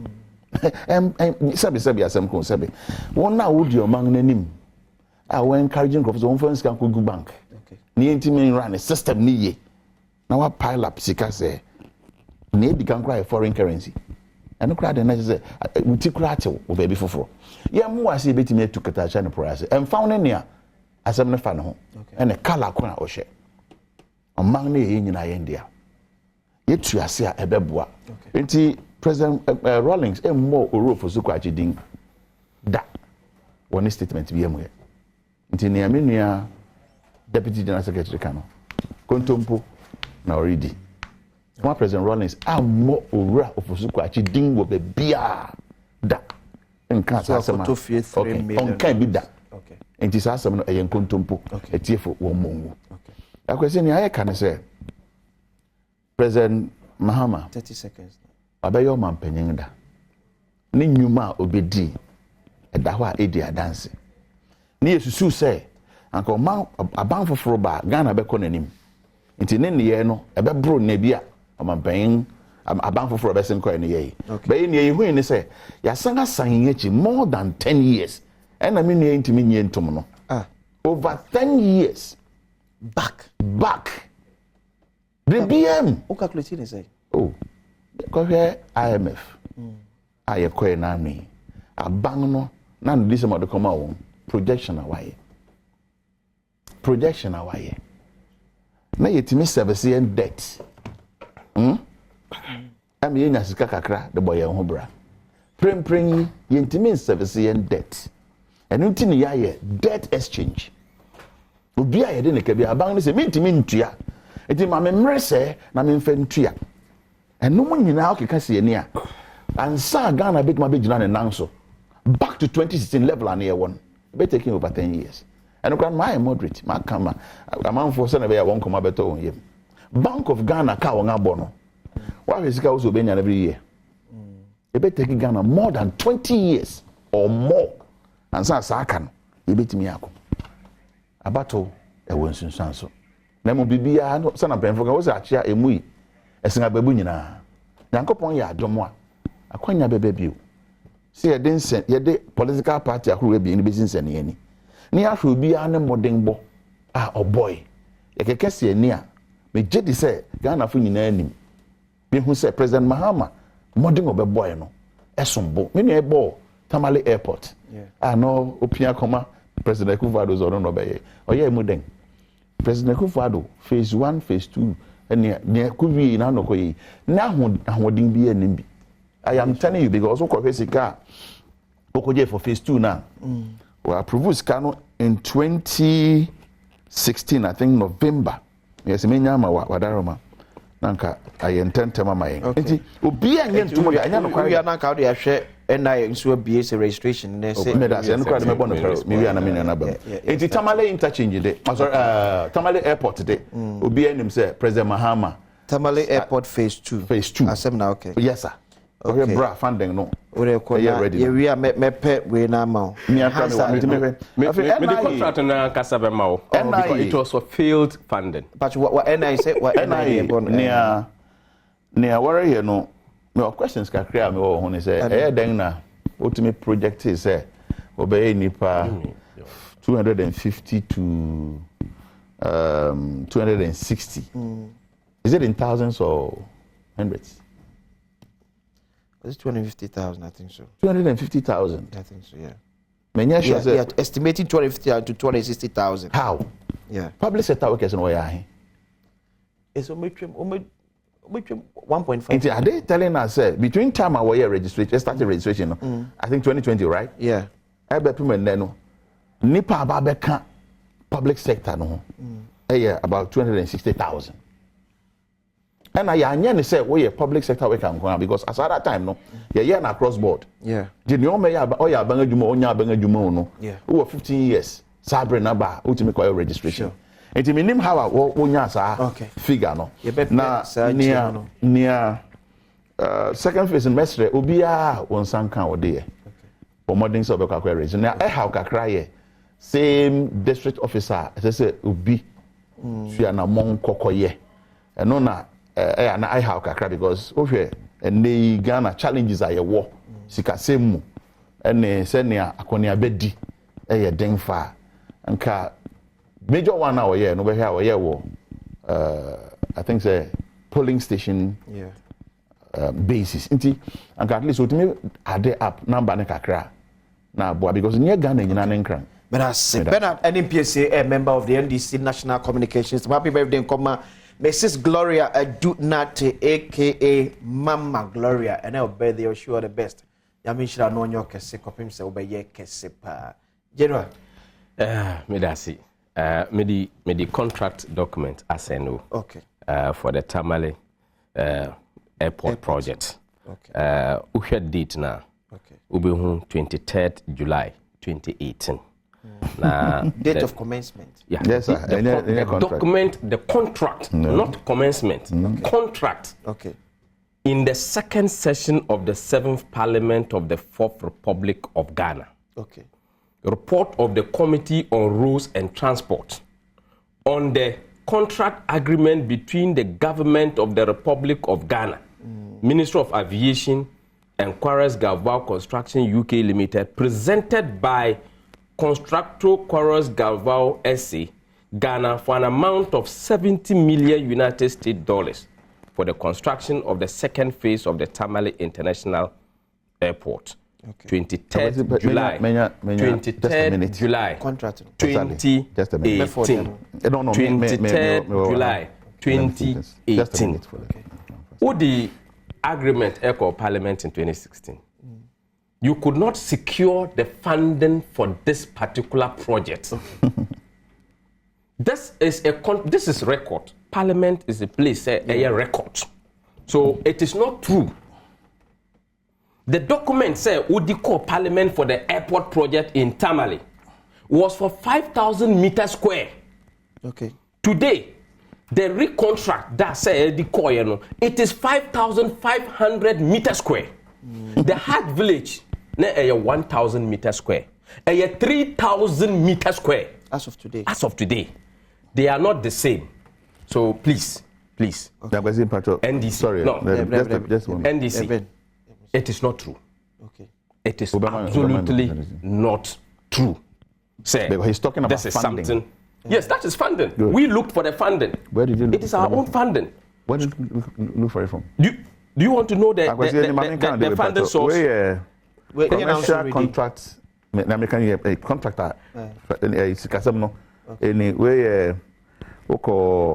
[SPEAKER 2] sabi asem ko sabi won na wo di oman nanim a we encouraging crop so won fan ska ko gu bank ni intimi run system ni ye na wa pile up sika say na edi kan kra foreign currency and crowd and say we ti crowd wo baby foforo ye mu ase betimi atukata cha ne price and found near asem ne fa ne ho and a color ko na o hye oman na ye nyina ye ndia ye tu ase a ebeboa enti President Rawlings more oro for suku achidin da one statement bi emu ye nti ne amenua Deputy General Secretary kano kontompo na already one President Rawlings more oro for suku achidin wo be bia da nka sa asema okay on kan bi da okay enti sa asema no eye kontompo etiefo wo monwu akwese ni aye kan say President Mahama
[SPEAKER 1] 30 seconds
[SPEAKER 2] abayo mampanyin da ne nyuma obedi eda ho a edi adanse ne yesusu say anka man aban foforo ba Ghana be ko nanim nti ne ne no ebe bro na bia mampanyin aban foforo be sen ko ne ye be ne ye hu ni say ya sanga san yechi more than 10 years and me ne ntimi nye ntom no over 10 years back the BM
[SPEAKER 1] o calculate ni say
[SPEAKER 2] ko hwe IMF aye ko na mi aban no na no disem de koma won projection awaye na yetimi service and debt am ye nya sika kakra de boye ho bra prempren yentimi service and debt enu ntini ya ye debt exchange obi aye de ne ka bi aban no se mintimi ntua enti ma me mrese na me mfa ntua enu mo nyina okeka se ani a ansa Ghana big ma begina ne nanso back to 2016 level and year one be taking over 10 years and grand my moderate ma kama amanfo se na be ya won koma beto on yem Bank of Ghana ka won abo no wa hwesika wo so be nya every year e be taking Ghana more than 20 years or more ansa sa aka no e betimi akọ abato e won sunsan so na mo bibia no se na penfo ka wo sa achia emui esinga babu nyina nyankopon ya adom a akwanya bebe bio se ye den sen ye de political party akuru bi ni besin sen ye ni ahwe obi a ne modern bo a oboy ye kekese ani a me jedi se Ghana fo nyina anim me hu se President Mahama modern obeboy no esombo me no ebo Tamale Airport no opia koma President Akufo-Addo zo no be ye oye modern President Akufo-Addo phase 1 phase 2 ne kuvi na no koyi na ahodin bi anim bi I am telling you because so kwesika okoje for phase 2 now we approve scan in 2016 I think November yes me nyama wadaroma nanka ayententema mayen enti obi anye ntumo da anya no kwa
[SPEAKER 1] ya nanka wo de ahwe NI nso abie se registration ne se
[SPEAKER 2] me da se no kwa de me bono Paris me wi ana me na ba enti Tamale interchange de Tamale airport de obi anim say President Mahama
[SPEAKER 1] Tamale airport phase 2 asem na okay
[SPEAKER 2] yes sir okay bra funding no
[SPEAKER 1] we ko na ye wi a me pe we na ma o
[SPEAKER 3] me the contract na kasa be ma o because it was for failed funding
[SPEAKER 1] but what NI say what NI
[SPEAKER 2] near worry here no me questions ka clear me wo ho ne say den na ultimate project is say obey nipa 250 to 260 is it in thousands or hundreds?
[SPEAKER 1] It's 250,000, I think so.
[SPEAKER 2] 250,000?
[SPEAKER 1] I think so, yeah.
[SPEAKER 2] Yeah,
[SPEAKER 1] estimating 250,000 to 260,000.
[SPEAKER 2] How?
[SPEAKER 1] Yeah.
[SPEAKER 2] Public sector workers in Oyahi.
[SPEAKER 1] It's almost 1.5.
[SPEAKER 2] Are they telling us between time our year registration, started registration, I think 2020, right?
[SPEAKER 1] Yeah.
[SPEAKER 2] I bet people know. Nipa Babeka public sector no about 260,000. And I say we public sector we can go because as at that time no na cross board.
[SPEAKER 1] Yeah.
[SPEAKER 2] The new me ya banga juma onya banga juma no.
[SPEAKER 1] Yeah.
[SPEAKER 2] Over 15 years. Sabre na ba ultimate call registration. And to minim how onya sa figure no. Na near second phase in Mestre obia won sankan ode. For modern so be kakwa raise. Na how kakra ye same district officer say obi so na mon kokoye. Eno na and I have kakra because okay and the Ghana challenges are a war sikasemu and senior akonia bedi den fa anka major one hour yeah no be here yeah wo I think say polling station basis nti anka at least otimi ade up number ne kakra na boa because near Ghana nyina ne nkran.
[SPEAKER 1] But as Bernard NPSA, a member of the NDC National Communications, happy birthday in Koma. Mrs. Gloria Adunate, aka Mama Gloria, and I'll be there, sure the best. Yamin should know your kese, copim se obey kesepa. General,
[SPEAKER 3] Medasi, me the contract document as I know.
[SPEAKER 1] Okay.
[SPEAKER 3] For the Tamale airport project.
[SPEAKER 1] Okay.
[SPEAKER 3] We date now.
[SPEAKER 1] Okay.
[SPEAKER 3] Ube 23rd July 2018.
[SPEAKER 1] Date of commencement.
[SPEAKER 3] Yeah.
[SPEAKER 2] Yes, sir.
[SPEAKER 3] The document, the contract, not commencement. Contract.
[SPEAKER 1] Okay.
[SPEAKER 3] In the second session of the 7th Parliament of the 4th Republic of Ghana.
[SPEAKER 1] Okay.
[SPEAKER 3] Report of the Committee on Roads and Transport on the contract agreement between the government of the Republic of Ghana, Ministry of Aviation, and Quarles Galvao Construction UK Limited, presented by Constructor Quarles Galvao SA, Ghana, for an amount of 70 million United States dollars for the construction of the second phase of the Tamale International Airport. Okay. 23rd July. 23rd July.
[SPEAKER 1] Contract.
[SPEAKER 3] 2018. 23rd July 2018. Who the agreement echo Parliament in 2016? You could not secure the funding for this particular project. This is record. Parliament is a place, a record. So it is not true. The document said Udi call Parliament for the airport project in Tamale was for 5,000 meters square.
[SPEAKER 1] Okay.
[SPEAKER 3] Today, the recontract that said the call, it is 5,500 meters square. The Heart Village, a 1,000 meters square, a 3,000 meters square.
[SPEAKER 1] As of today.
[SPEAKER 3] As of today, they are not the same. So please.
[SPEAKER 2] Okay.
[SPEAKER 3] NDC.
[SPEAKER 2] Sorry,
[SPEAKER 3] no.
[SPEAKER 2] Just one.
[SPEAKER 3] NDC. It is not true.
[SPEAKER 1] Okay.
[SPEAKER 3] It is absolutely not true. Say,
[SPEAKER 2] because he's talking about
[SPEAKER 3] this is
[SPEAKER 2] funding.
[SPEAKER 3] Something. Yes, that is funding.
[SPEAKER 2] Good.
[SPEAKER 3] We looked for the funding.
[SPEAKER 2] Where did you look?
[SPEAKER 3] It is our own funding.
[SPEAKER 2] Where did you look for it from?
[SPEAKER 3] Do you want to know the funding source?
[SPEAKER 2] Commercial contracts. American contractor. Anyway,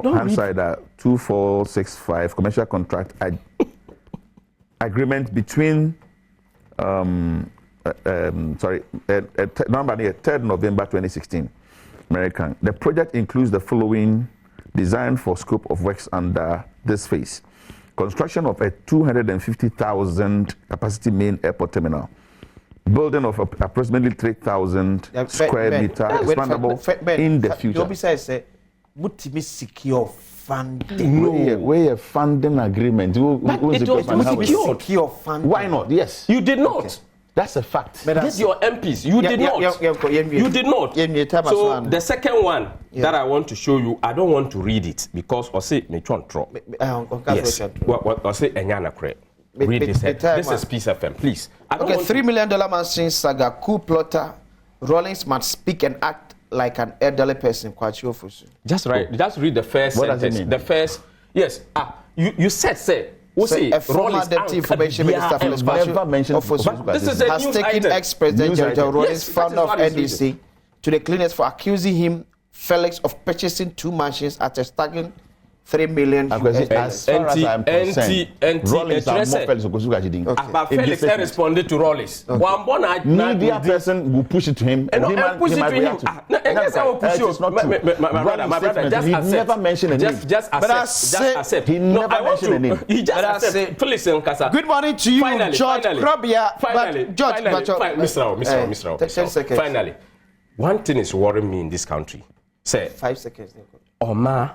[SPEAKER 2] handside 2465 commercial contract agreement between number 3rd November 2016 American. The project includes the following: design for scope of works under this phase, construction of a 250,000 capacity main airport terminal, building of approximately 3,000 square meter expandable in the future.
[SPEAKER 1] Mutimi secure funding.
[SPEAKER 2] No, where a funding agreement.
[SPEAKER 1] Secure funding.
[SPEAKER 2] Why not? Yes.
[SPEAKER 3] You did not.
[SPEAKER 2] Okay. That's a fact.
[SPEAKER 3] Get your MPs. You did not. You did not. So the second one that I want to show you, I don't want to read it because I say me try draw. Yes. What I say enyana kre. Read this. This is Peace FM, please.
[SPEAKER 1] Okay, $3 million mansion saga. Coup plotter. Rawlings must speak and act like an elderly person.
[SPEAKER 3] Just right. Just read the first sentence.
[SPEAKER 2] Does it mean?
[SPEAKER 3] The first. Yes. You said say.
[SPEAKER 1] A former deputy information minister from the
[SPEAKER 3] this is a
[SPEAKER 1] has taken ex-president General Rawlings, founder of NDC, to the cleaners for accusing him, Felix, of purchasing 2 mansions at a staggering 3 million.
[SPEAKER 2] As far as I'm concerned, Rollins are more Felix Okosuka.
[SPEAKER 3] But Felix responded to Rollins. One born
[SPEAKER 2] media person will push it to him.
[SPEAKER 3] And push it to him. My brother, just accept.
[SPEAKER 2] He never mentioned a name.
[SPEAKER 3] Just accept.
[SPEAKER 2] He never mentioned a name.
[SPEAKER 3] He just accept. Felix Nkasa.
[SPEAKER 1] Good morning to you, George Krobia.
[SPEAKER 3] Mr. Finally, one thing is worrying me in this country. Say
[SPEAKER 1] 5 seconds.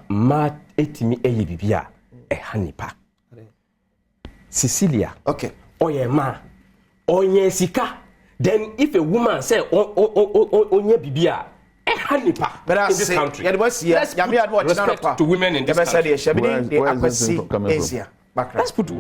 [SPEAKER 3] ma etimi eye bibia hanipa. Cecilia.
[SPEAKER 1] Okay.
[SPEAKER 3] Oye ma. Onye sika. Then if a woman say onye bibia hanipa in this country. Let's put respect to women in this country.
[SPEAKER 2] Where is this coming from?
[SPEAKER 3] Let's put